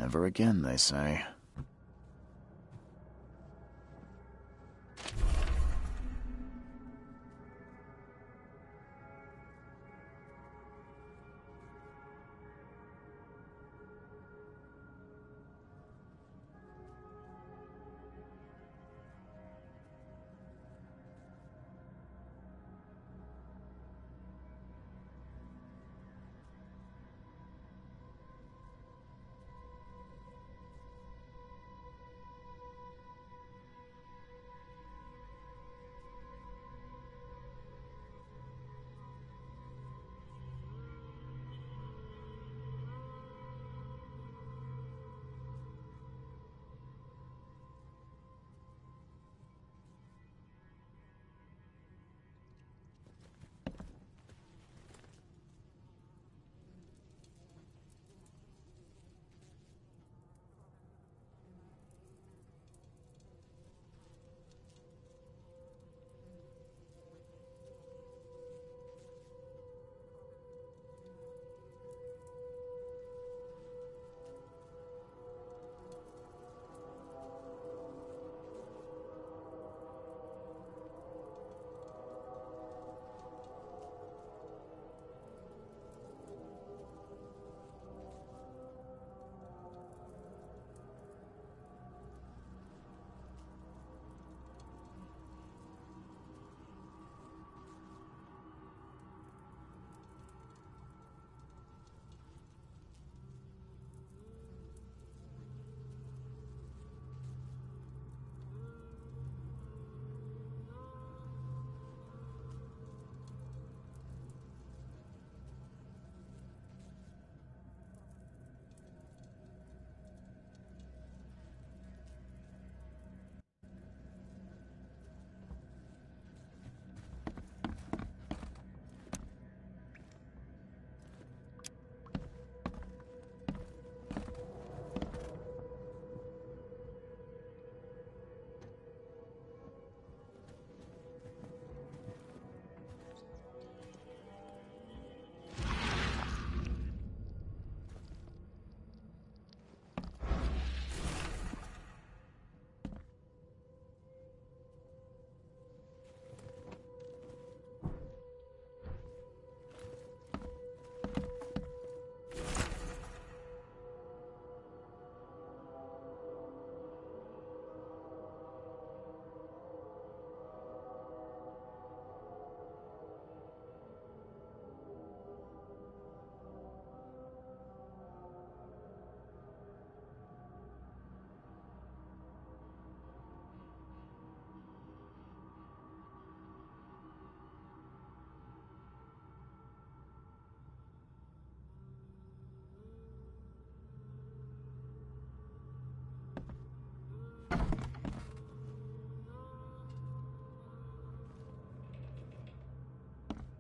[SPEAKER 1] Never again, they say.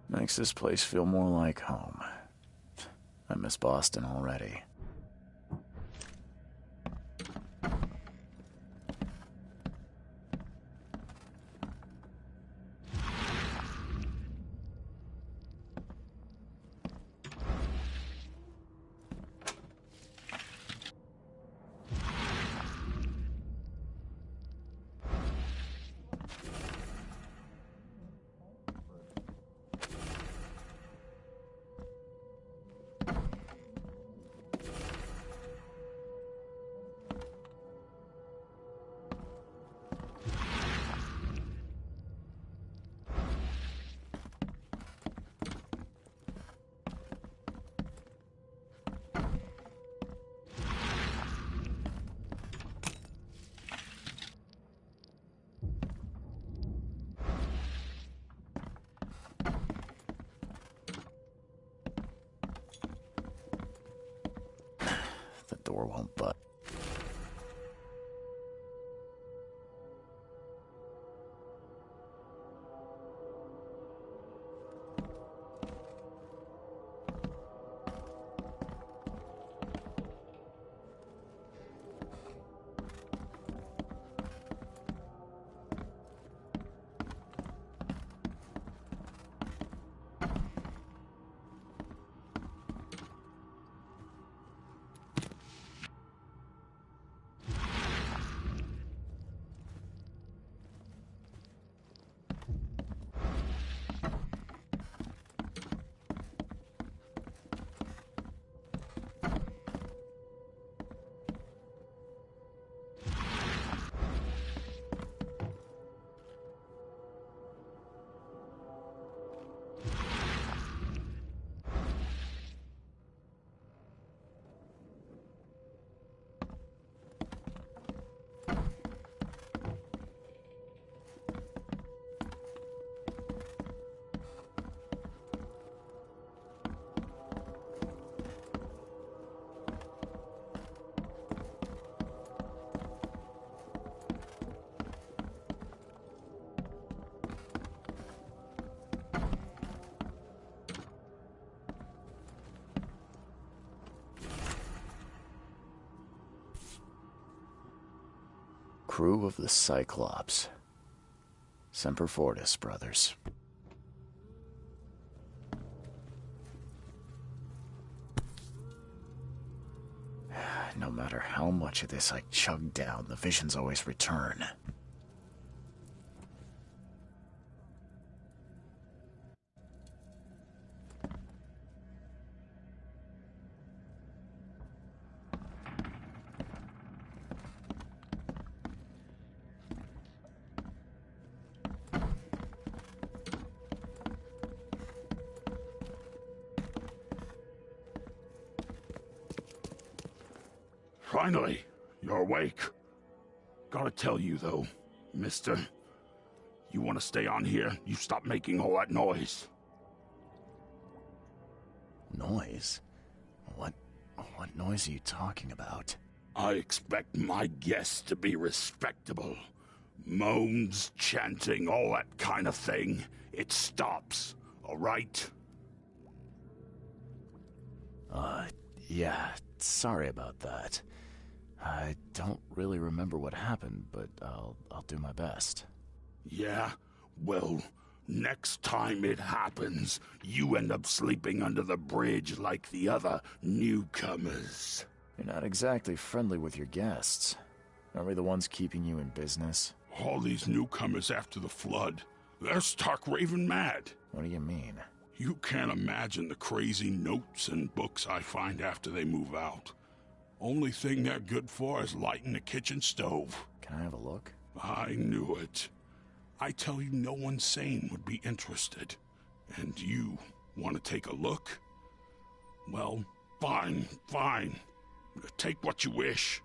[SPEAKER 1] Makes this place feel more like home. I miss Boston already. The door won't budge. Crew of the Cyclops. Semper Fortis, brothers. No matter how much of this I chug down, the visions always return.
[SPEAKER 12] Finally, you're awake. Gotta tell you, though, mister, you want to stay on here, you stop making all that noise.
[SPEAKER 1] Noise? What noise are you talking about?
[SPEAKER 12] I expect my guests to be respectable. Moans, chanting, all that kind of thing. It stops, all right?
[SPEAKER 1] Yeah, sorry about that. I don't really remember what happened, but I'll do my best.
[SPEAKER 12] Yeah? Well, next time it happens, you end up sleeping under the bridge like the other newcomers.
[SPEAKER 1] You're not exactly friendly with your guests. Aren't we the ones keeping you in business?
[SPEAKER 12] All these newcomers after the flood, they're stark raving mad.
[SPEAKER 1] What do you mean?
[SPEAKER 12] You can't imagine the crazy notes and books I find after they move out. Only thing they're good for is lighting the kitchen stove.
[SPEAKER 1] Can I have a look?
[SPEAKER 12] I knew it. I tell you, no one sane would be interested. And you want to take a look? Well, fine. Take what you wish.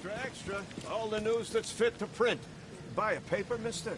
[SPEAKER 8] Extra, extra. All the news that's fit to print. Buy a paper, mister?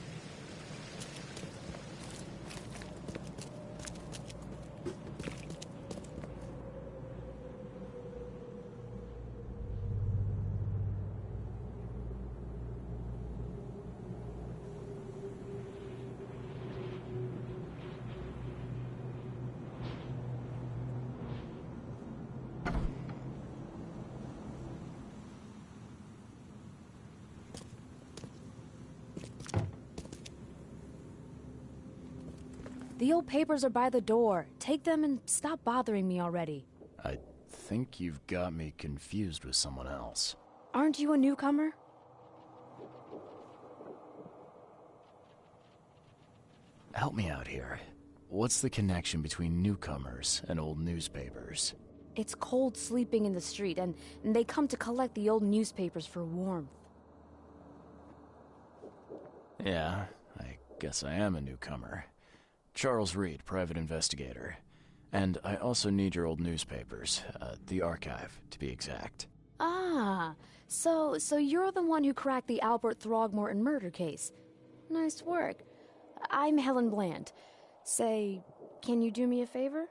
[SPEAKER 13] The old papers are by the door. Take them and stop bothering me already.
[SPEAKER 1] I think you've got me confused with someone else.
[SPEAKER 13] Aren't you a newcomer?
[SPEAKER 1] Help me out here. What's the connection between newcomers and old newspapers?
[SPEAKER 13] It's cold sleeping in the street, and they come to collect the old newspapers for warmth.
[SPEAKER 1] Yeah, I guess I am a newcomer. Charles Reed, private investigator. And I also need your old newspapers, the archive, to be exact.
[SPEAKER 13] Ah, so you're the one who cracked the Albert Throgmorton murder case. Nice work. I'm Helen Bland. Say, can you do me a favor?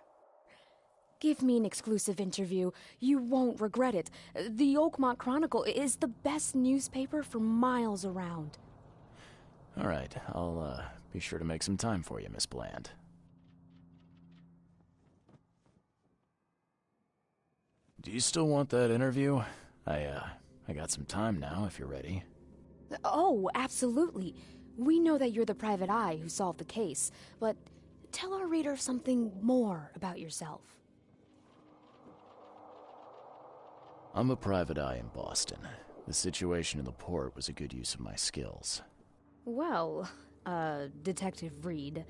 [SPEAKER 13] Give me an exclusive interview. You won't regret it. The Oakmont Chronicle is the best newspaper for miles around.
[SPEAKER 1] All right, I'll be sure to make some time for you, Miss Bland. Do you still want that interview? I got some time now, if you're ready.
[SPEAKER 13] Oh, absolutely. We know that you're the private eye who solved the case, but tell our reader something more about yourself.
[SPEAKER 1] I'm a private eye in Boston. The situation in the port was a good use of my skills.
[SPEAKER 13] Well, Detective Reed,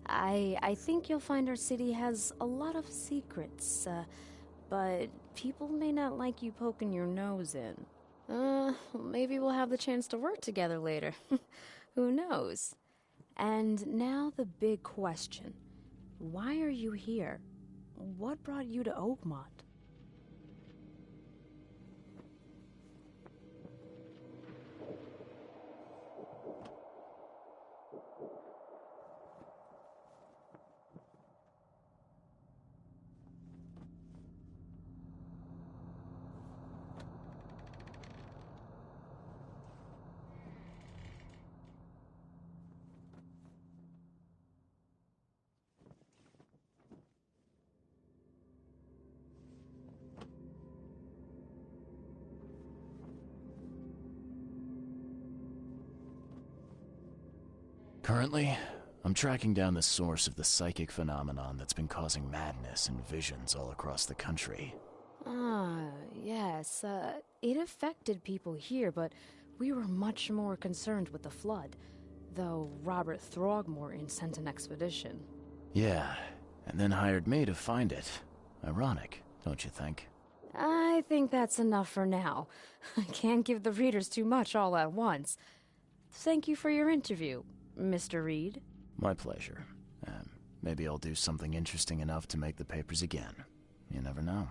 [SPEAKER 13] I think you'll find our city has a lot of secrets, but people may not like you poking your nose in. Maybe we'll have the chance to work together later. Who knows? And now the big question. Why are you here? What brought you to Oakmont?
[SPEAKER 1] Currently, I'm tracking down the source of the psychic phenomenon that's been causing madness and visions all across the country.
[SPEAKER 13] Ah, yes. It affected people here, but we were much more concerned with the flood, though Robert Throgmorton sent an expedition.
[SPEAKER 1] Yeah, and then hired me to find it. Ironic, don't you think?
[SPEAKER 13] I think that's enough for now. I can't give the readers too much all at once. Thank you for your interview, Mr. Reed.
[SPEAKER 1] My pleasure. Maybe I'll do something interesting enough to make the papers again. You never know.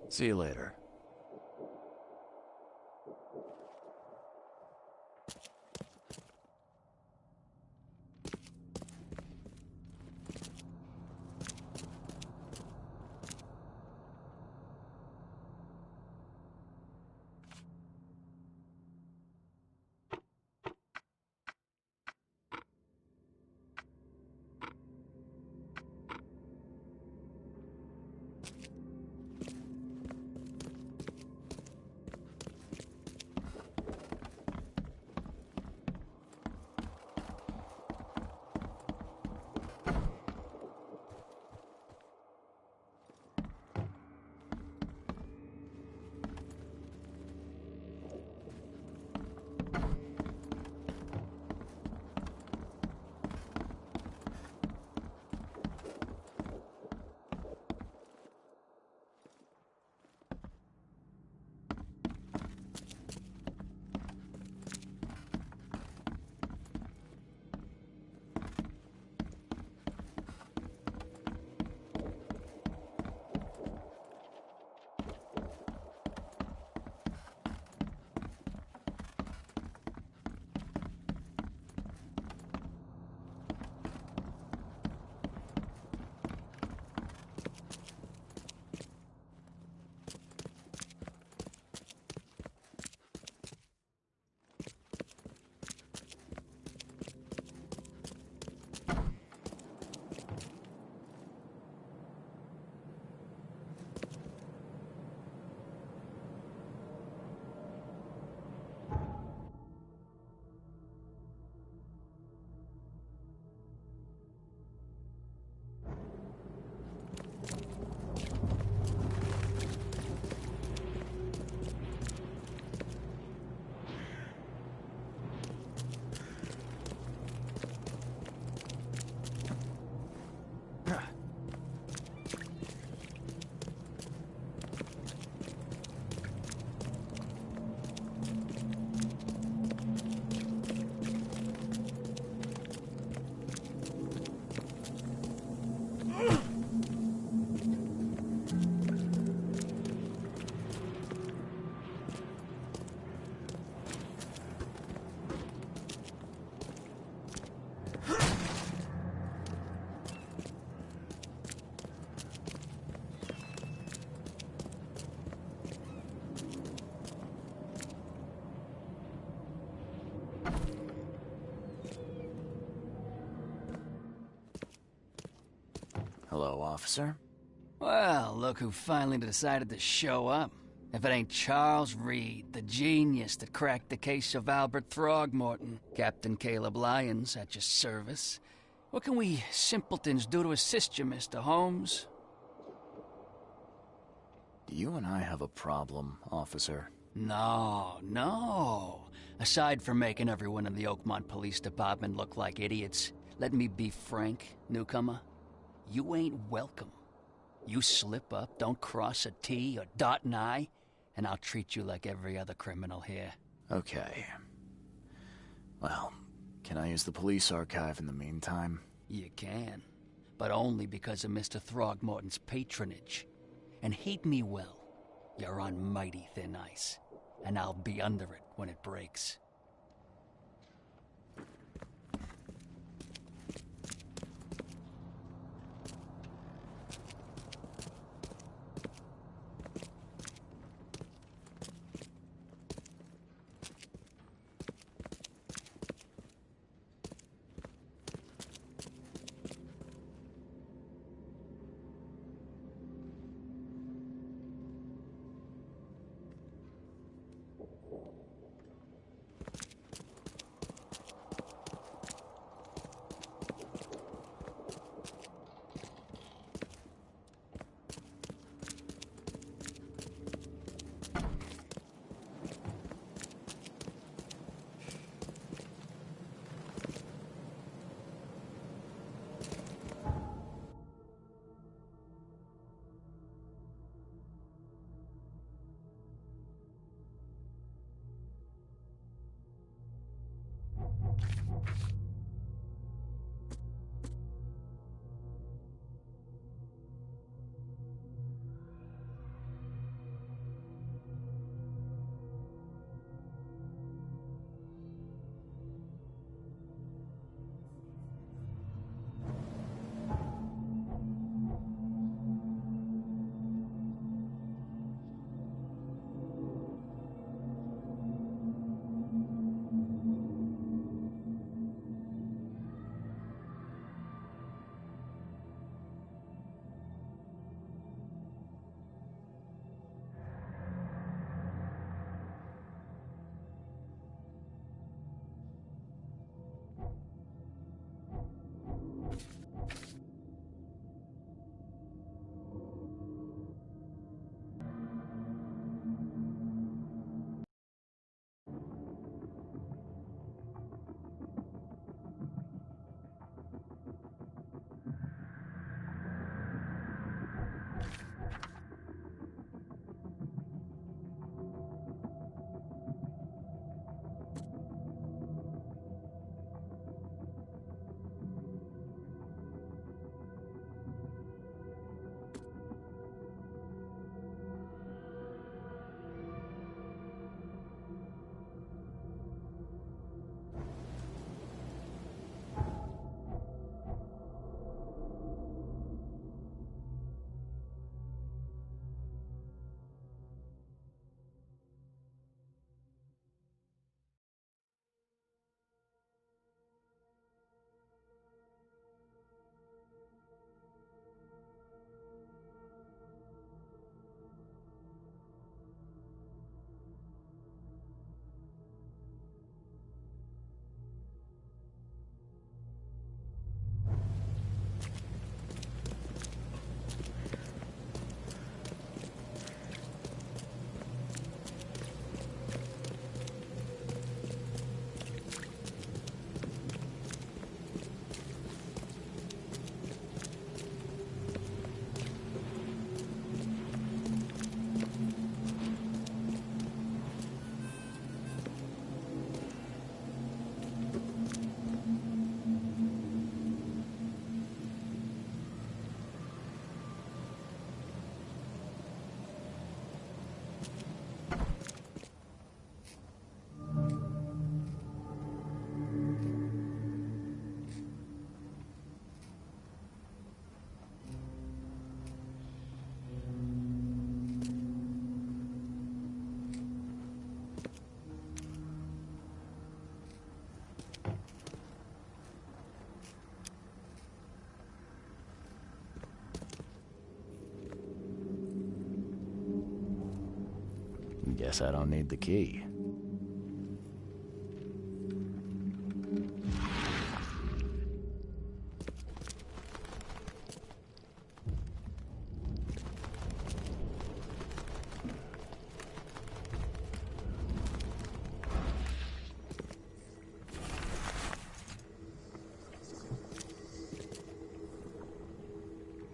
[SPEAKER 1] See you later. Hello, officer.
[SPEAKER 5] Well, look who finally decided to show up. If it ain't Charles Reed, the genius that cracked the case of Albert Throgmorton. Captain Caleb Lyons at your service. What can we simpletons do to assist you, Mr. Holmes?
[SPEAKER 1] Do you and I have a problem, officer?
[SPEAKER 5] No. Aside from making everyone in the Oakmont Police Department look like idiots, let me be frank, newcomer. You ain't welcome. You slip up, don't cross a T or dot an I, and I'll treat you like every other criminal here.
[SPEAKER 1] Okay. Well, can I use the police archive in the meantime?
[SPEAKER 5] You can, but only because of Mr. Throgmorton's patronage. And heed me well, you're on mighty thin ice, and I'll be under it when it breaks.
[SPEAKER 1] Guess I don't need the key.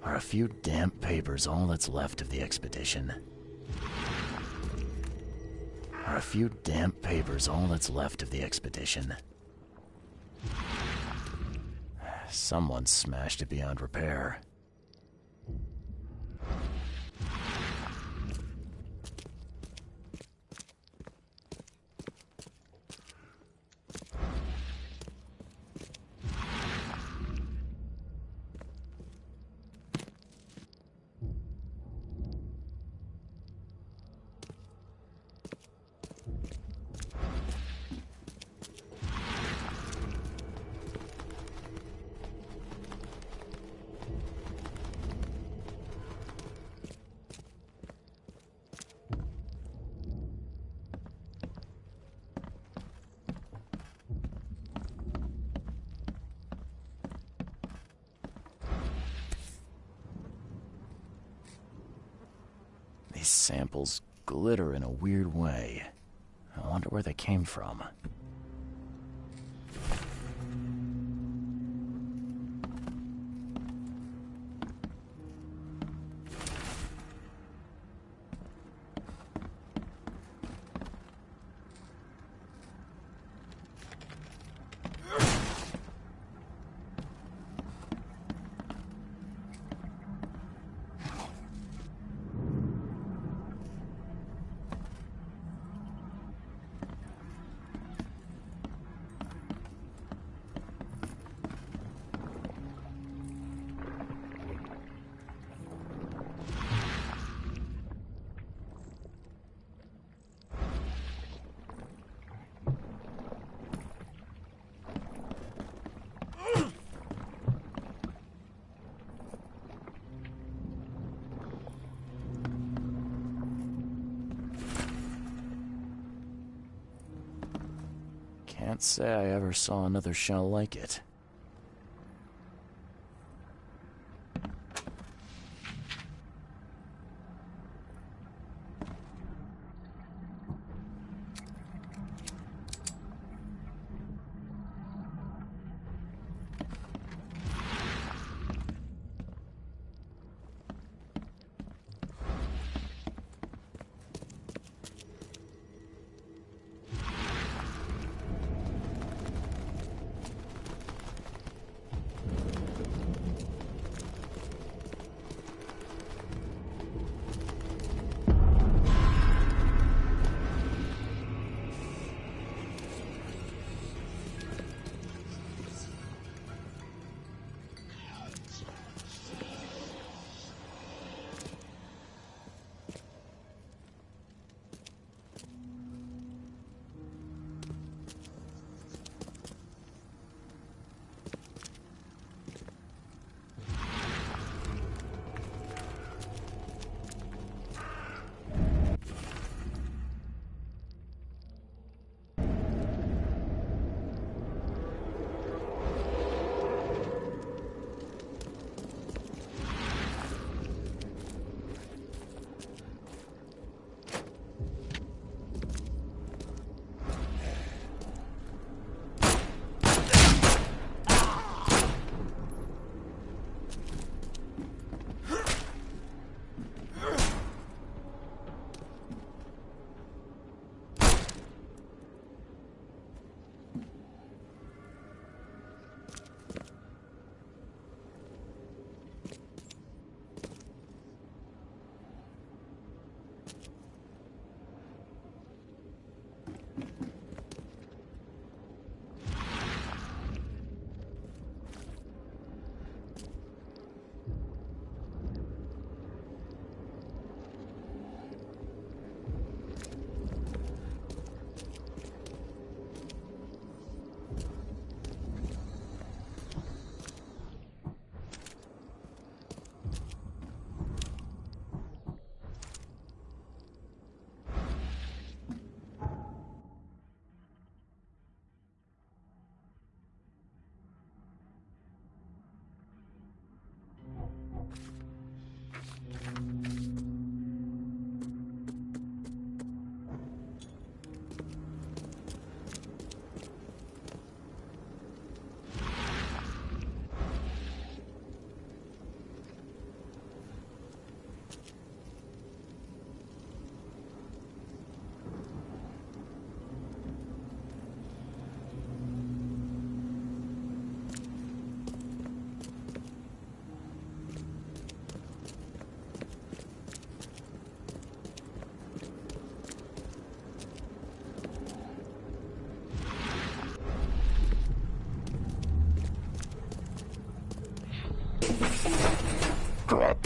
[SPEAKER 1] Are a few damp papers all that's left of the expedition? Are a few damp papers all that's left of the expedition? Someone smashed it beyond repair. These samples glitter in a weird way. I wonder where they came from. Can't say I ever saw another shell like it.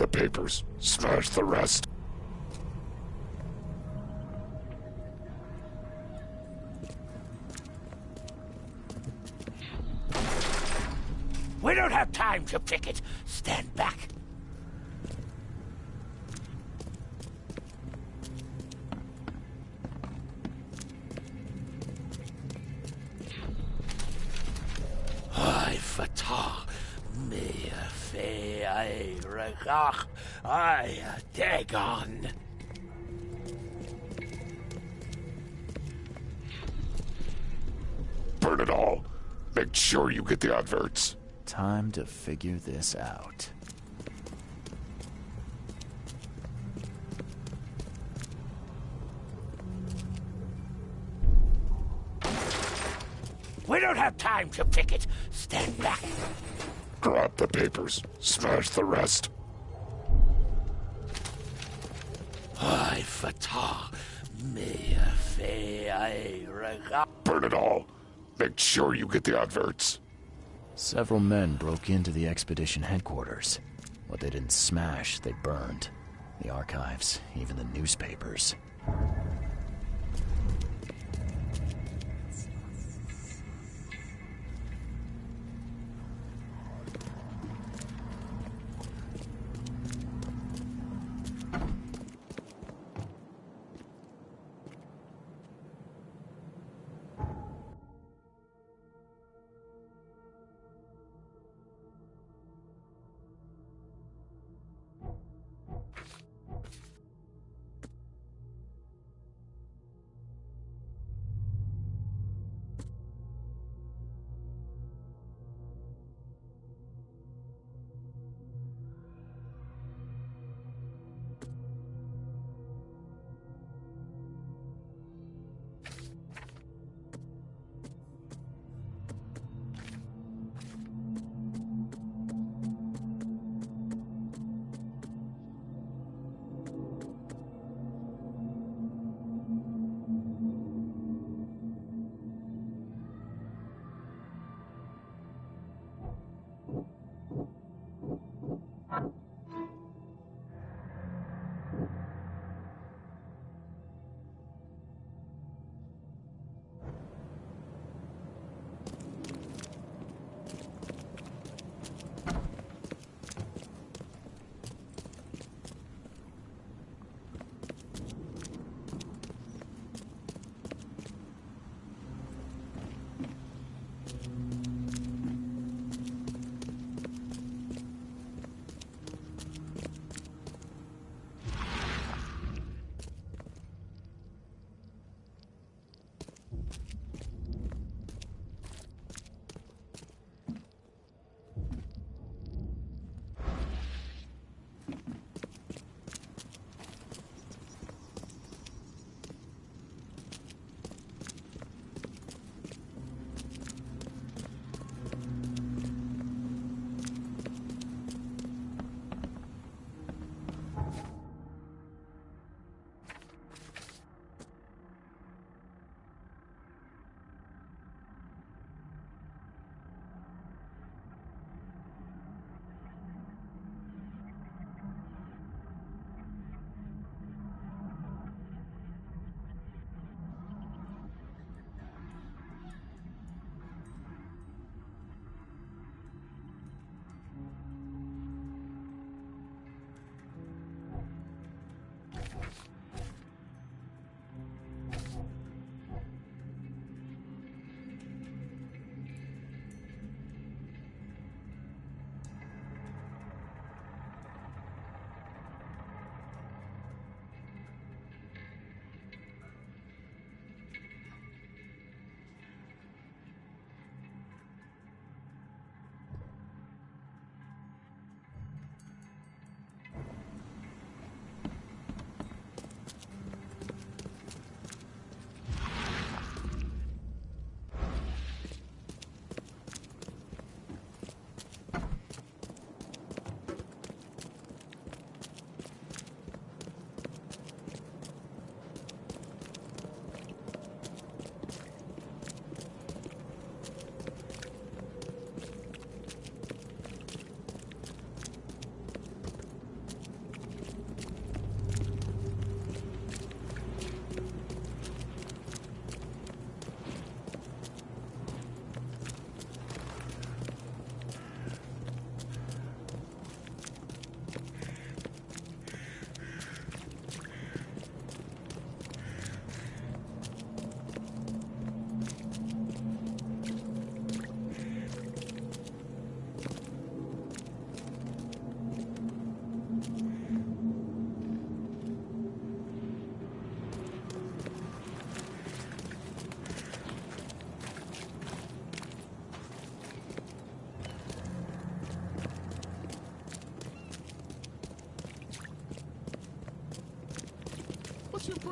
[SPEAKER 14] the papers. Smash the rest.
[SPEAKER 7] We don't have time to picket. Stand back. I fatah me fe I regach I dagon.
[SPEAKER 14] Burn it all. Make sure you get the adverts.
[SPEAKER 1] Time to figure this out.
[SPEAKER 7] We don't have time to picket. Stand back.
[SPEAKER 14] Grab the papers. Smash the rest.
[SPEAKER 7] I fatah me fe I regach.
[SPEAKER 14] Burn it all. Make sure you get the adverts.
[SPEAKER 1] Several men broke into the expedition headquarters. What they didn't smash, they burned. The archives, even the newspapers.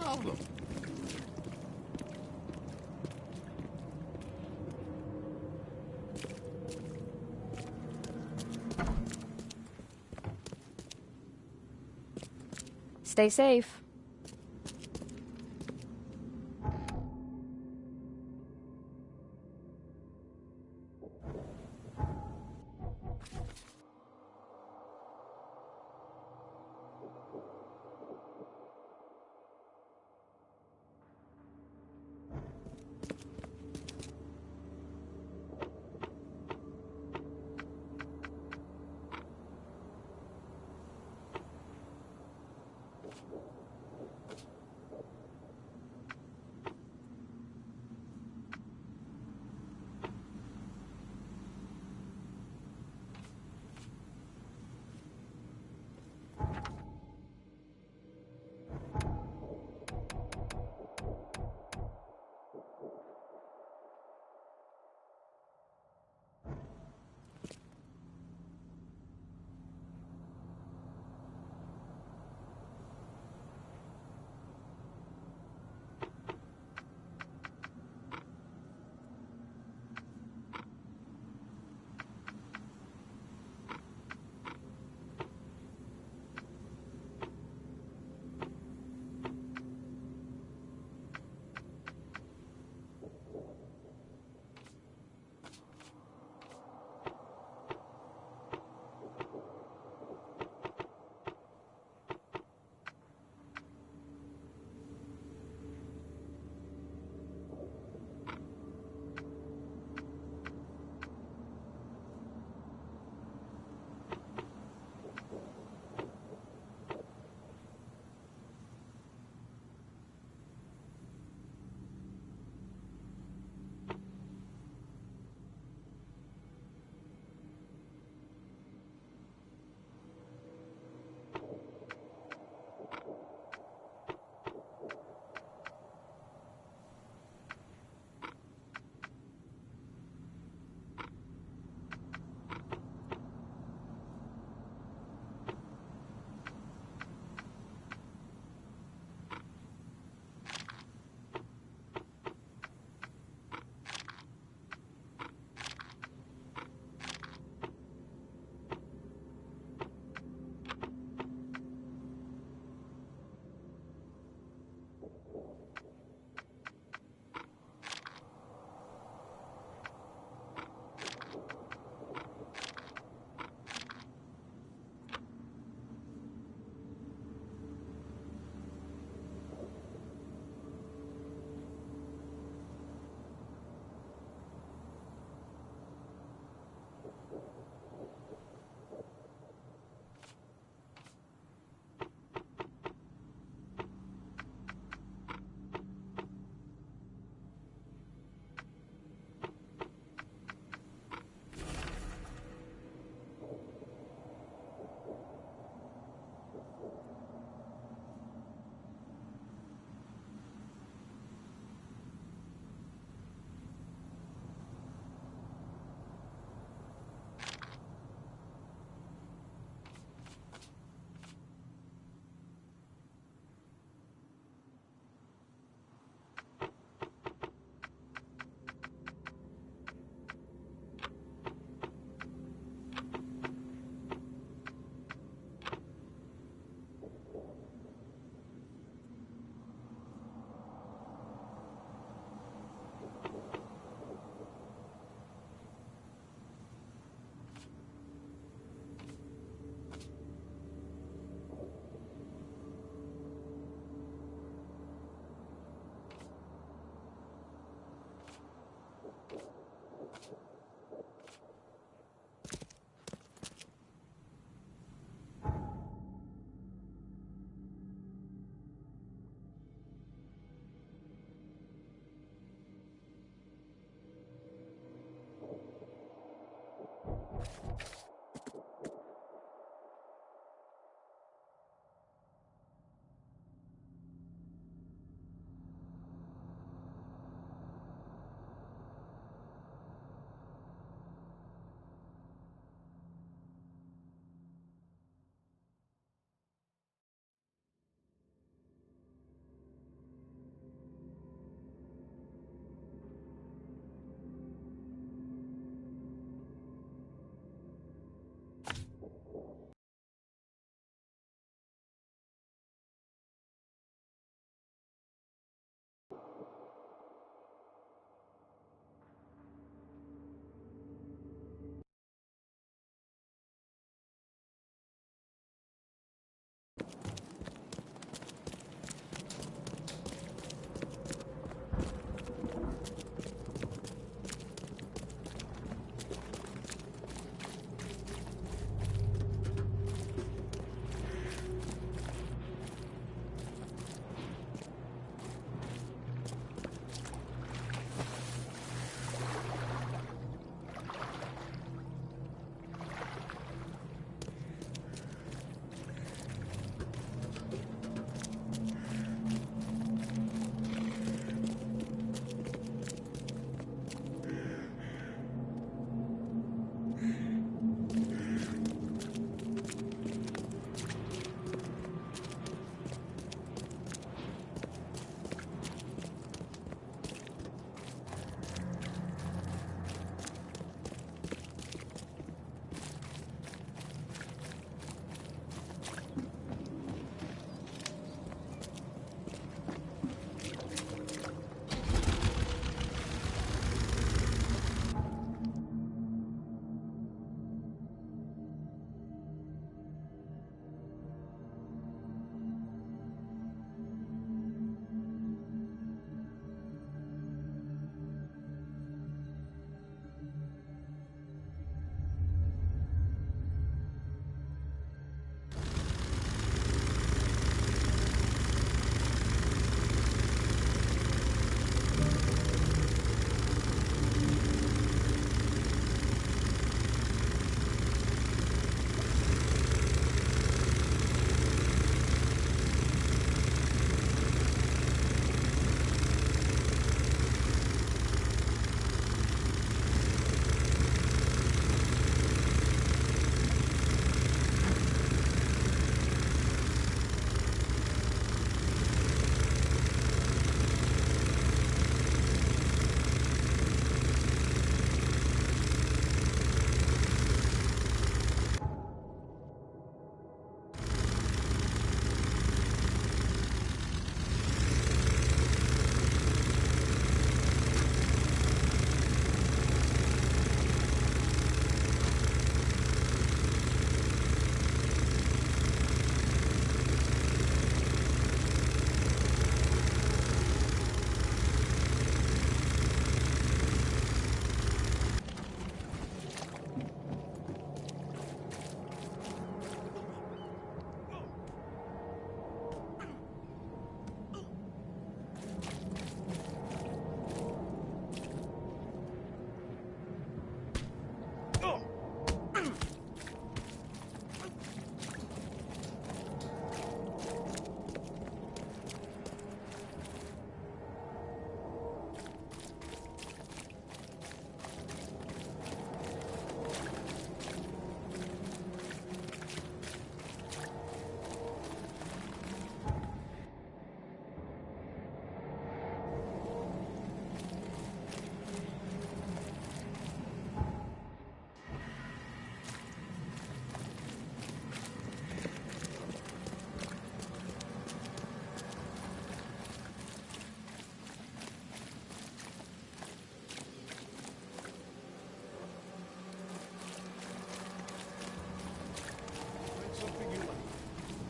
[SPEAKER 11] problem?
[SPEAKER 13] Stay safe.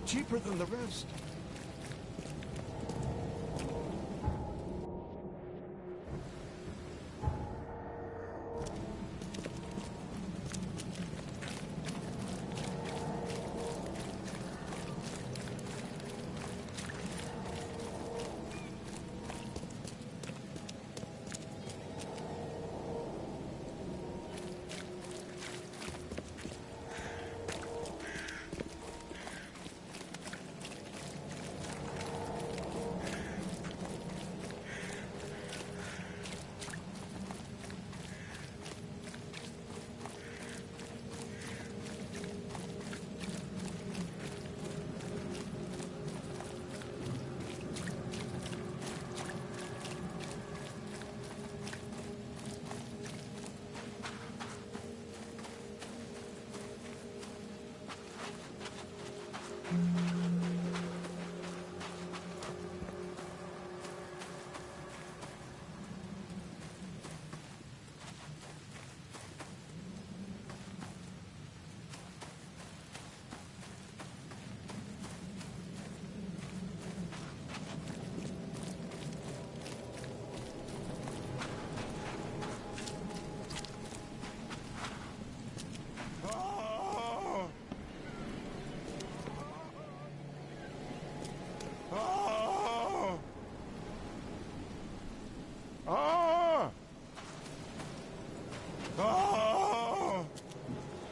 [SPEAKER 8] cheaper than the rest.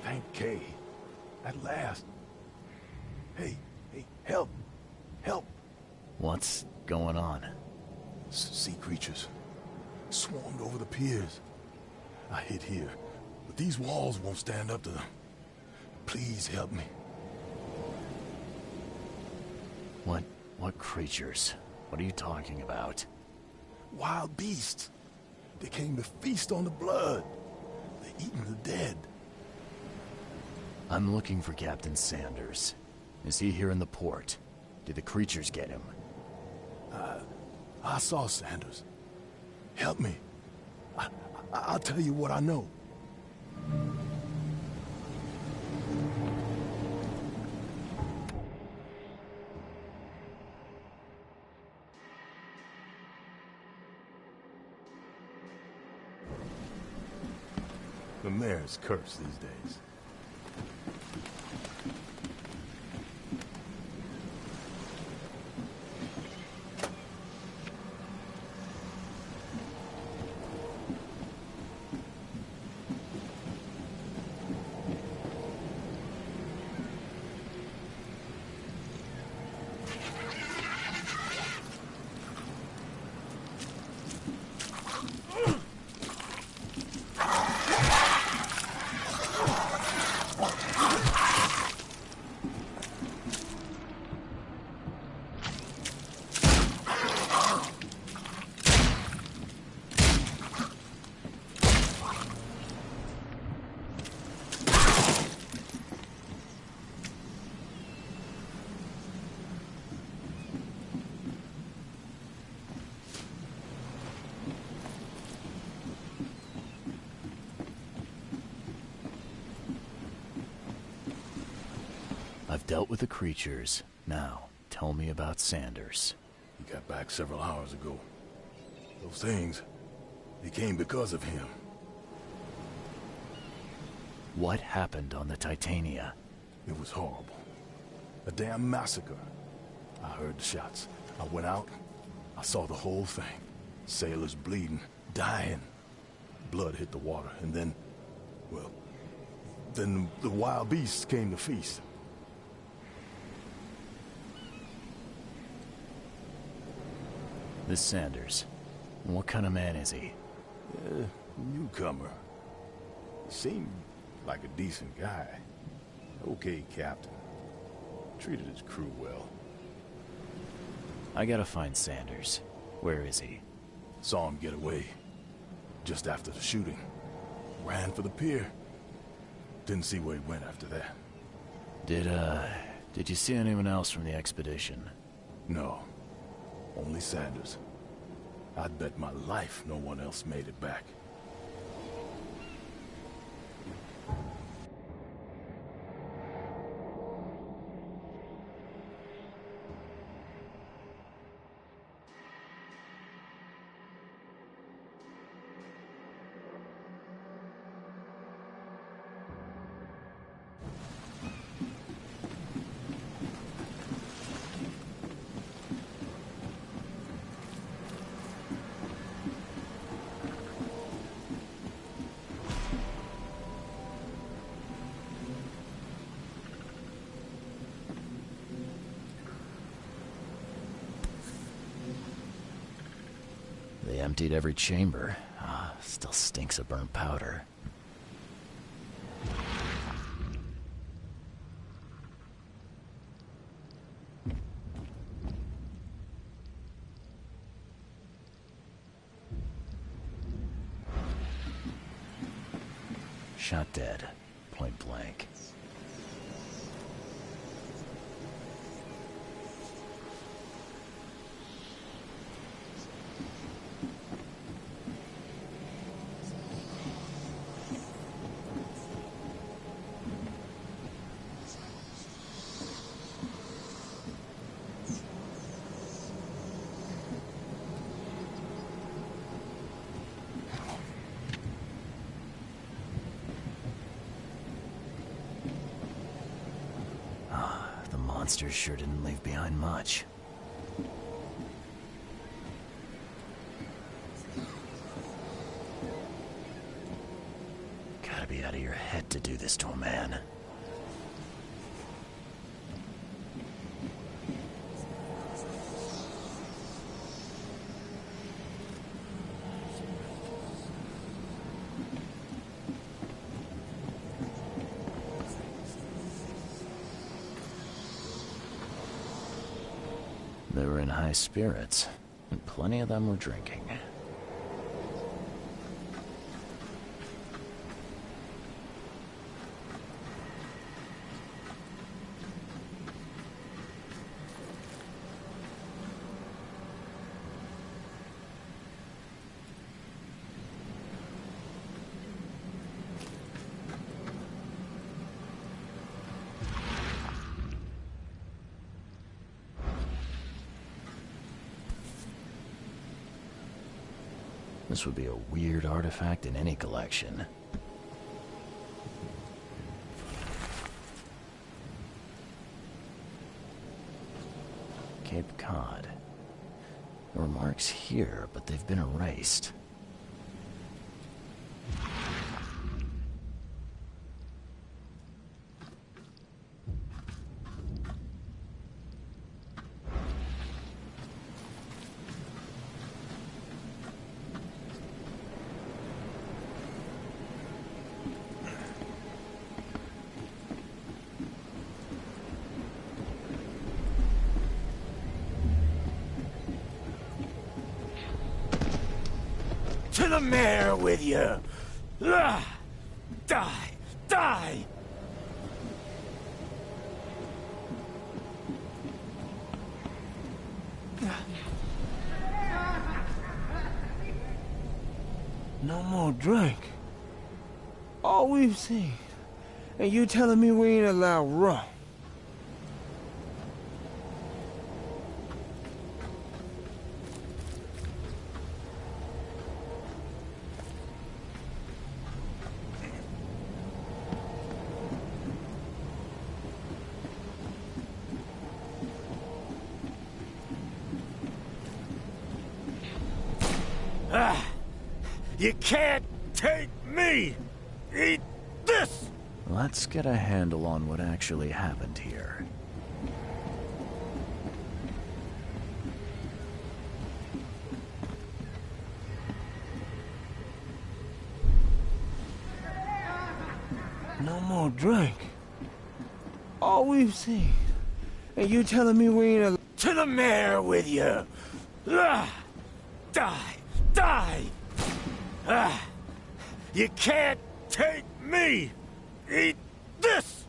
[SPEAKER 2] Thank Kay. At last. Hey, help! Help!
[SPEAKER 1] What's going on?
[SPEAKER 2] Sea creatures. Swarmed over the piers. I hid here, but these walls won't stand up to them. Please help me.
[SPEAKER 1] What creatures? What are you talking about?
[SPEAKER 2] Wild beasts. They came to feast on the blood. They're eating the dead.
[SPEAKER 1] I'm looking for Captain Sanders. Is he here in the port? Did the creatures get him?
[SPEAKER 2] I saw Sanders. Help me. I'll tell you what I know. The mayor's cursed these days.
[SPEAKER 1] I've dealt with the creatures. Now, tell me about Sanders.
[SPEAKER 2] He got back several hours ago. Those things, they came because of him.
[SPEAKER 1] What happened on the Titania?
[SPEAKER 2] It was horrible. A damn massacre. I heard the shots. I went out. I saw the whole thing. Sailors bleeding, dying. Blood hit the water, and then, well, then the wild beasts came to feast.
[SPEAKER 1] This Sanders, what kind of man is he?
[SPEAKER 2] Newcomer. He seemed like a decent guy. Okay, Captain. Treated his crew well.
[SPEAKER 1] I gotta find Sanders. Where is he?
[SPEAKER 2] Saw him get away. Just after the shooting. Ran for the pier. Didn't see where he went after that.
[SPEAKER 1] Did you see anyone else from the expedition?
[SPEAKER 2] No. Only Sanders. I'd bet my life no one else made it back.
[SPEAKER 1] emptied every chamber. Still stinks of burnt powder. Shot dead, point blank. Monsters sure didn't leave behind much. Gotta be out of your head to do this to a man. They were in high spirits, and plenty of them were drinking. This would be a weird artifact in any collection. Cape Cod. There were marks here, but they've been erased.
[SPEAKER 7] To the mayor with you! Die! Die!
[SPEAKER 6] No more drink. All we've seen. And you telling me we ain't allowed rum?
[SPEAKER 7] You can't take me! Eat this!
[SPEAKER 1] Let's get a handle on what actually happened here.
[SPEAKER 6] No more drink. All we've seen. And you telling me we ain't allowed...
[SPEAKER 7] To the mayor with you! Die! Die! You can't take me! Eat this!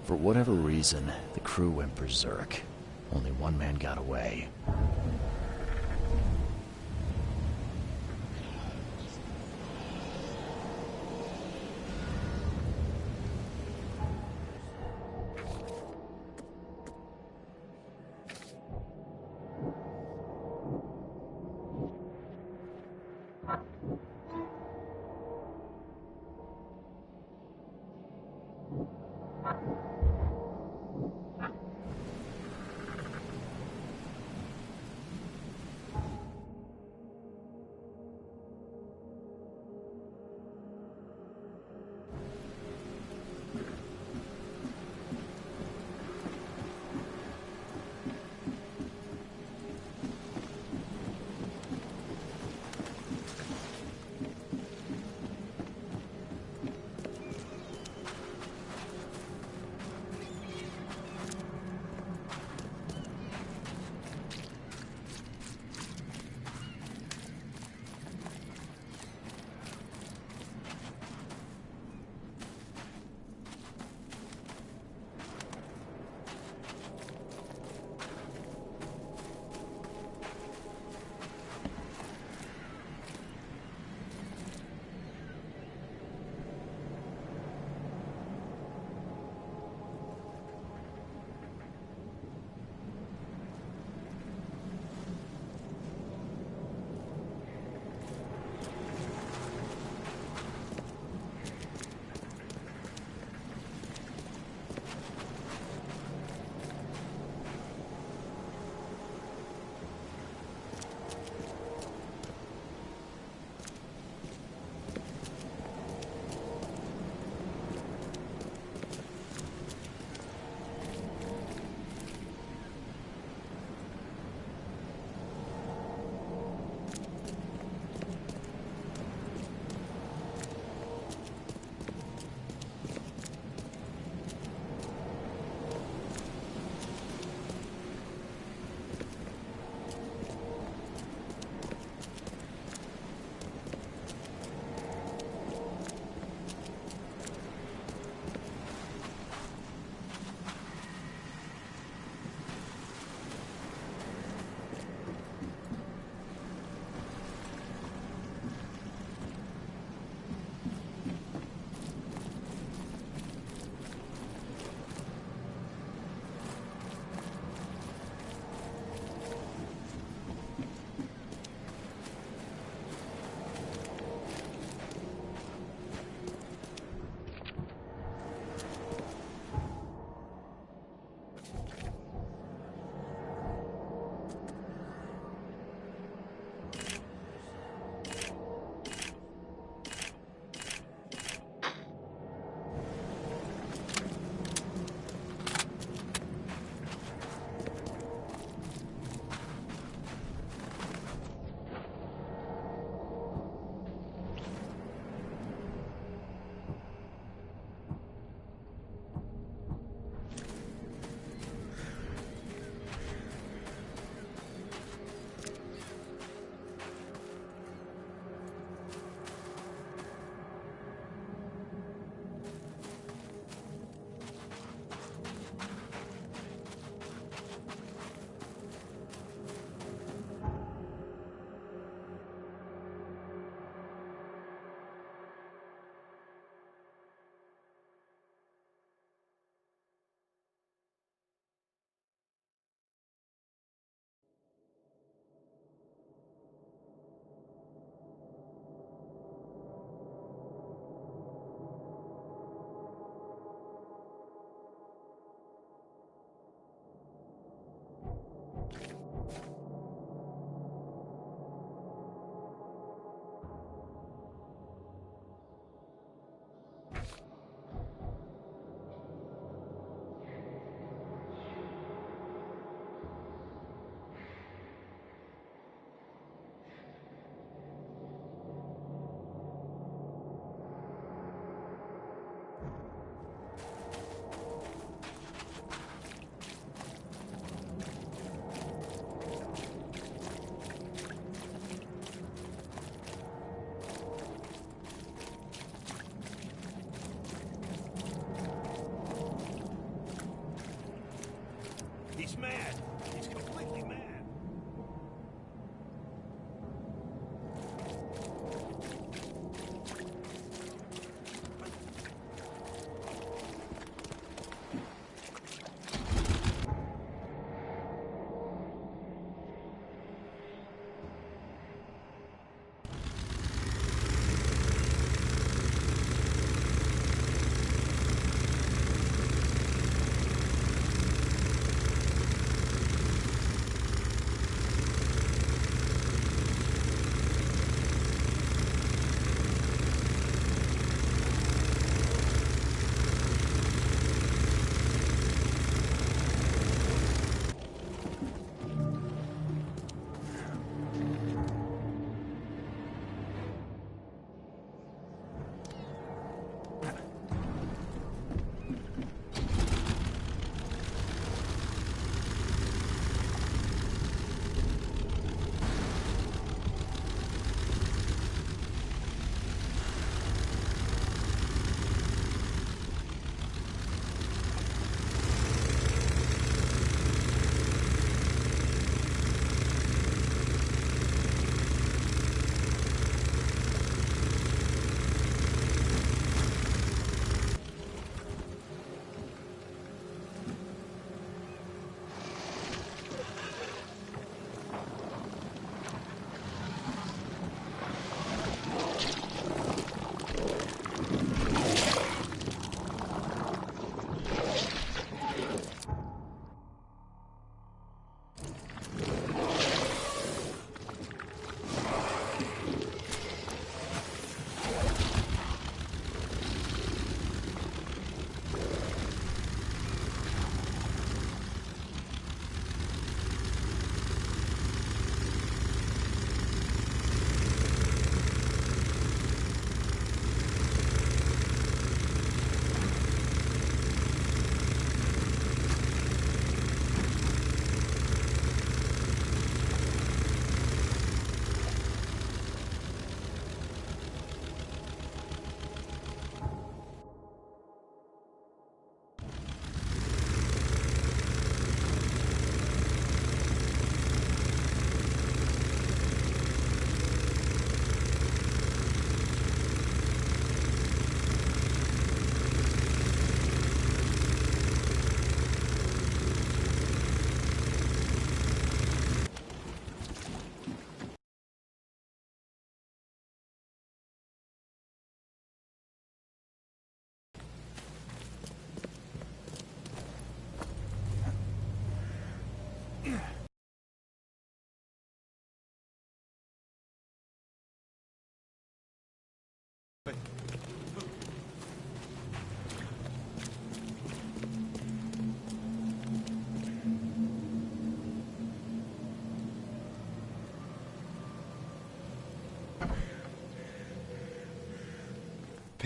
[SPEAKER 1] For whatever reason, the crew went berserk. Only one man got away.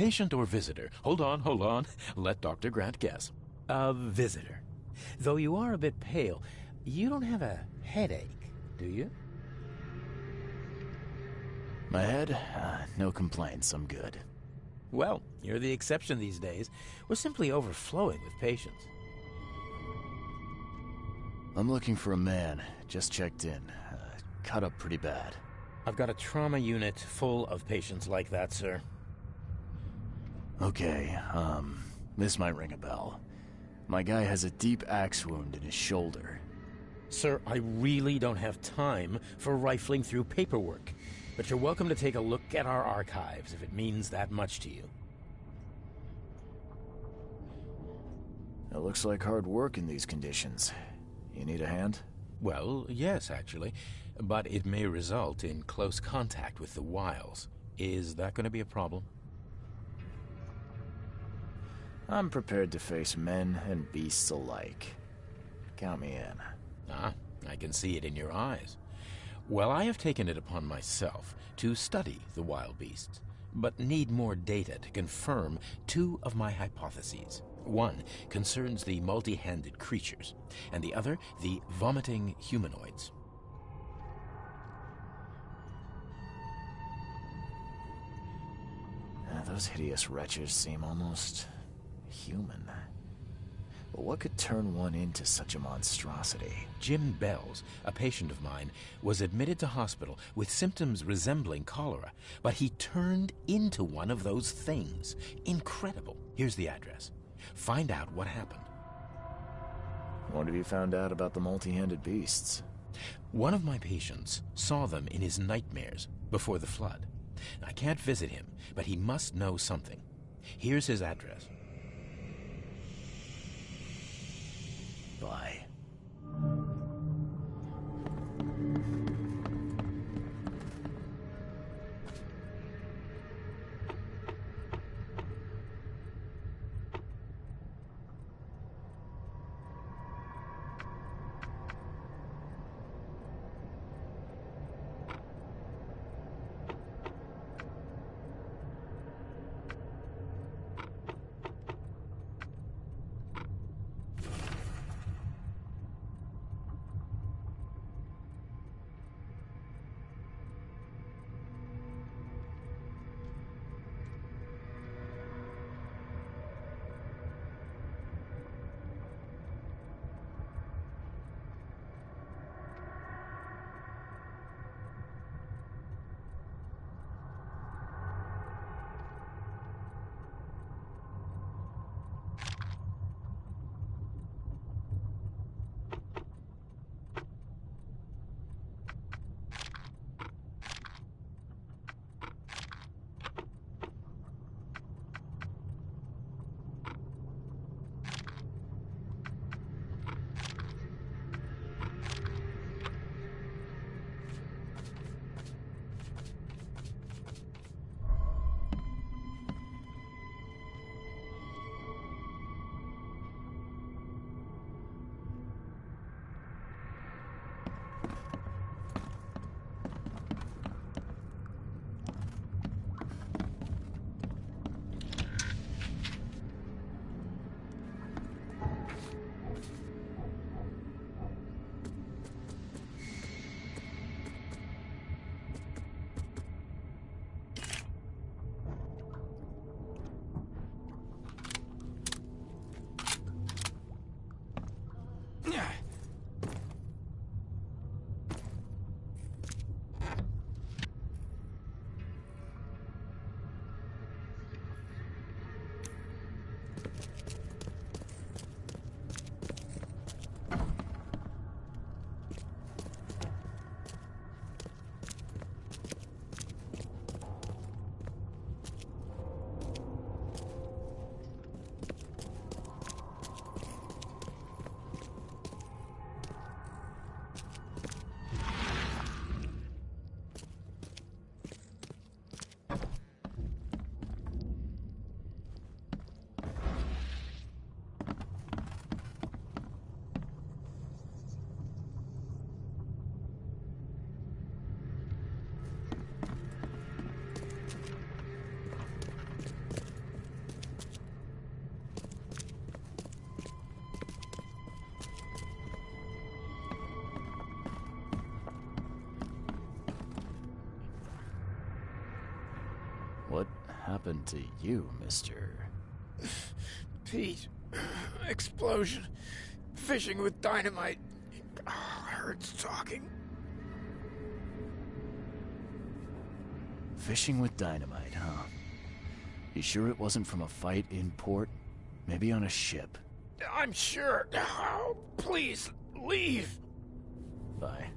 [SPEAKER 15] patient or visitor? Hold on. Let Dr. Grant guess.
[SPEAKER 16] A visitor. Though you are a bit pale, you don't have a headache, do you?
[SPEAKER 1] My head? No complaints, I'm good.
[SPEAKER 16] Well, you're the exception these days. We're simply overflowing with patients.
[SPEAKER 1] I'm looking for a man. Just checked in. Cut up pretty bad.
[SPEAKER 16] I've got a trauma unit full of patients like that, sir.
[SPEAKER 1] Okay, this might ring a bell. My guy has a deep axe wound in his shoulder.
[SPEAKER 16] Sir, I really don't have time for rifling through paperwork. But you're welcome to take a look at our archives if it means that much to you.
[SPEAKER 1] It looks like hard work in these conditions. You need a hand?
[SPEAKER 16] Well, yes, actually. But it may result in close contact with the Wiles. Is that going to be a problem?
[SPEAKER 1] I'm prepared to face men and beasts alike. Count me in.
[SPEAKER 16] Ah, I can see it in your eyes. Well, I have taken it upon myself to study the wild beasts, but need more data to confirm two of my hypotheses. One concerns the multi-handed creatures, and the other the vomiting humanoids.
[SPEAKER 1] Those hideous wretches seem almost human. But what could turn one into such a monstrosity?
[SPEAKER 16] Jim Bells, a patient of mine, was admitted to hospital with symptoms resembling cholera, but he turned into one of those things. Incredible. Here's the address. Find out what happened.
[SPEAKER 1] What have you found out about the multi-handed beasts?
[SPEAKER 16] One of my patients saw them in his nightmares before the flood. I can't visit him, but he must know something. Here's his address.
[SPEAKER 1] Bye. happened to you, Mr.?
[SPEAKER 17] Pete. Explosion. Fishing with dynamite. Hurts talking.
[SPEAKER 1] Fishing with dynamite, huh? You sure it wasn't from a fight in port? Maybe on a ship?
[SPEAKER 17] I'm sure. Oh, please, leave.
[SPEAKER 1] Bye.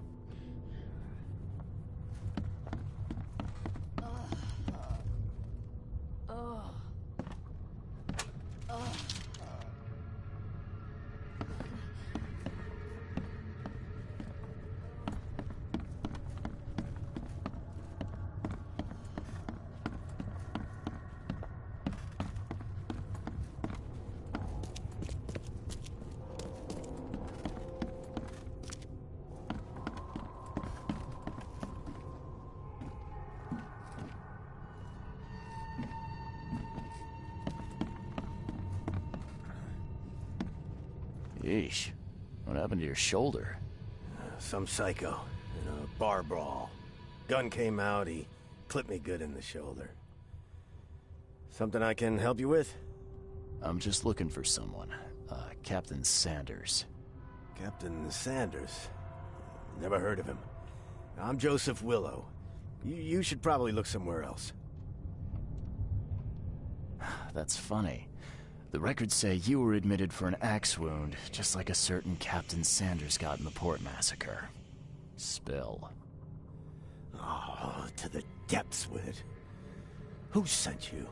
[SPEAKER 1] Yeesh. What happened to your shoulder?
[SPEAKER 7] Some psycho in a bar brawl. Gun came out, he clipped me good in the shoulder. Something I can help you with?
[SPEAKER 1] I'm just looking for someone. Captain Sanders.
[SPEAKER 7] Captain Sanders? Never heard of him. I'm Joseph Willow. You should probably look somewhere else.
[SPEAKER 1] That's funny. The records say you were admitted for an axe wound, just like a certain Captain Sanders got in the port massacre. Spill.
[SPEAKER 7] Oh, to the depths with it. Who sent you?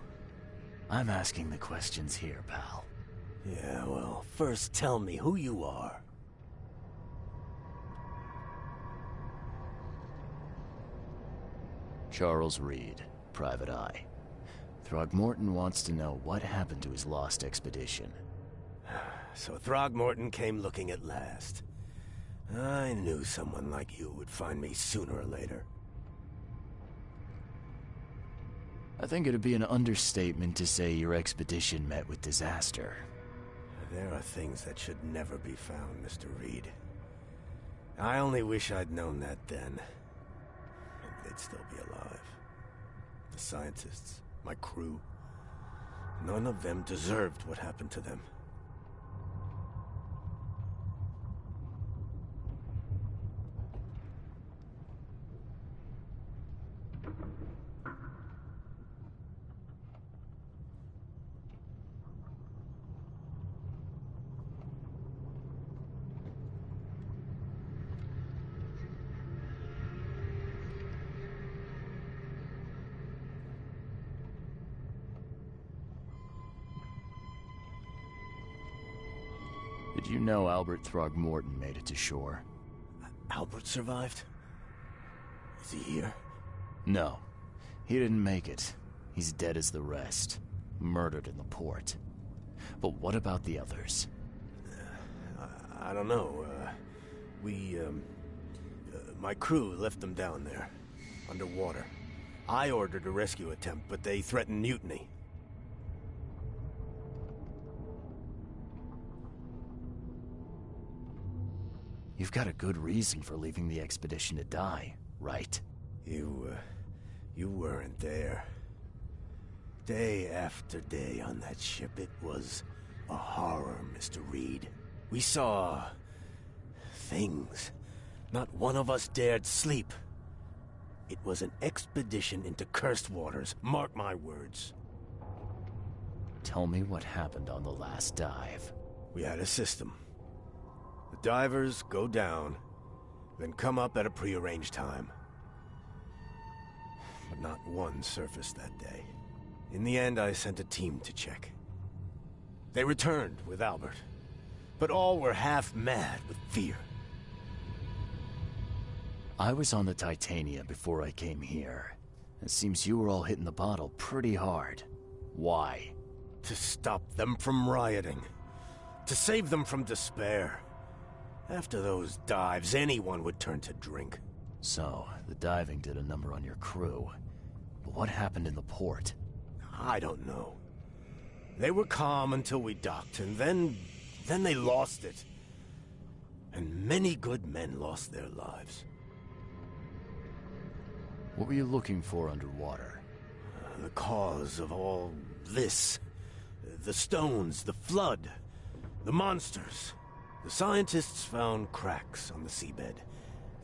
[SPEAKER 1] I'm asking the questions here, pal.
[SPEAKER 7] Yeah, well, first tell me who you are.
[SPEAKER 1] Charles Reed, Private Eye. Throgmorton wants to know what happened to his lost expedition.
[SPEAKER 7] So Throgmorton came looking at last. I knew someone like you would find me sooner or later.
[SPEAKER 1] I think it'd be an understatement to say your expedition met with disaster.
[SPEAKER 7] There are things that should never be found, Mr. Reed. I only wish I'd known that then. Maybe they'd still be alive. The scientists, my crew. None of them deserved what happened to them.
[SPEAKER 1] Did you know Albert Throgmorton made it to shore?
[SPEAKER 7] Albert survived? Is he here?
[SPEAKER 1] No. He didn't make it. He's dead as the rest. Murdered in the port. But what about the others?
[SPEAKER 7] I don't know. My crew left them down there, underwater. I ordered a rescue attempt, but they threatened mutiny.
[SPEAKER 1] You've got a good reason for leaving the expedition to die, right?
[SPEAKER 7] You weren't there. Day after day on that ship, it was a horror, Mr. Reed. We saw things. Not one of us dared sleep. It was an expedition into cursed waters, mark my words.
[SPEAKER 1] Tell me what happened on the last dive.
[SPEAKER 7] We had a system. The divers go down, then come up at a prearranged time. But not one surfaced that day. In the end, I sent a team to check. They returned with Albert, but all were half mad with fear.
[SPEAKER 1] I was on the Titania before I came here. It seems you were all hitting the bottle pretty hard. Why?
[SPEAKER 7] To stop them from rioting. To save them from despair. After those dives, anyone would turn to drink.
[SPEAKER 1] So, the diving did a number on your crew. But what happened in the port?
[SPEAKER 7] I don't know. They were calm until we docked, and then they lost it. And many good men lost their lives.
[SPEAKER 1] What were you looking for underwater?
[SPEAKER 7] The cause of all this. The stones, the flood, the monsters. The scientists found cracks on the seabed.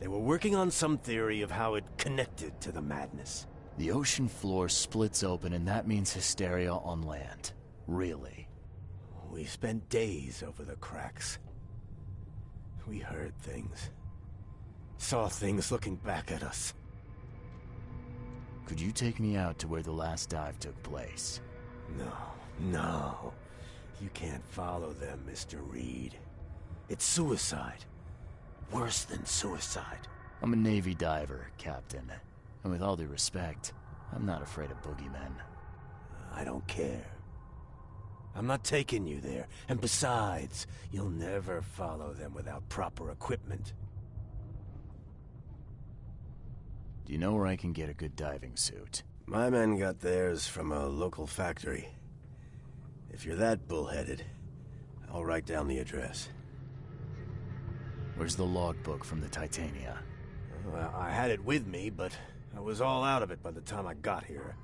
[SPEAKER 7] They were working on some theory of how it connected to the madness.
[SPEAKER 1] The ocean floor splits open and that means hysteria on land. Really?
[SPEAKER 7] We spent days over the cracks. We heard things. Saw things looking back at us.
[SPEAKER 1] Could you take me out to where the last dive took place?
[SPEAKER 7] No. You can't follow them, Mr. Reed. It's suicide. Worse than suicide.
[SPEAKER 1] I'm a Navy diver, Captain. And with all due respect, I'm not afraid of boogeymen.
[SPEAKER 7] I don't care. I'm not taking you there. And besides, you'll never follow them without proper equipment.
[SPEAKER 1] Do you know where I can get a good diving suit?
[SPEAKER 7] My men got theirs from a local factory. If you're that bullheaded, I'll write down the address.
[SPEAKER 1] Where's the logbook from the Titania?
[SPEAKER 7] Well, I had it with me, but I was all out of it by the time I got here.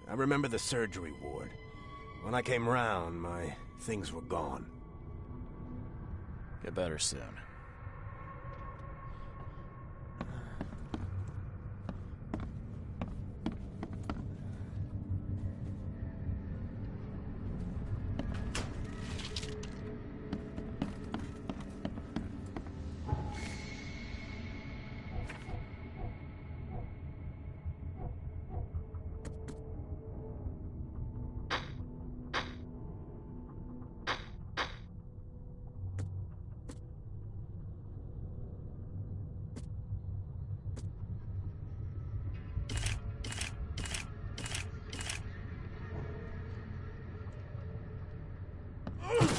[SPEAKER 7] I remember the surgery ward. When I came round, my things were gone.
[SPEAKER 1] Get better soon.
[SPEAKER 11] Ugh!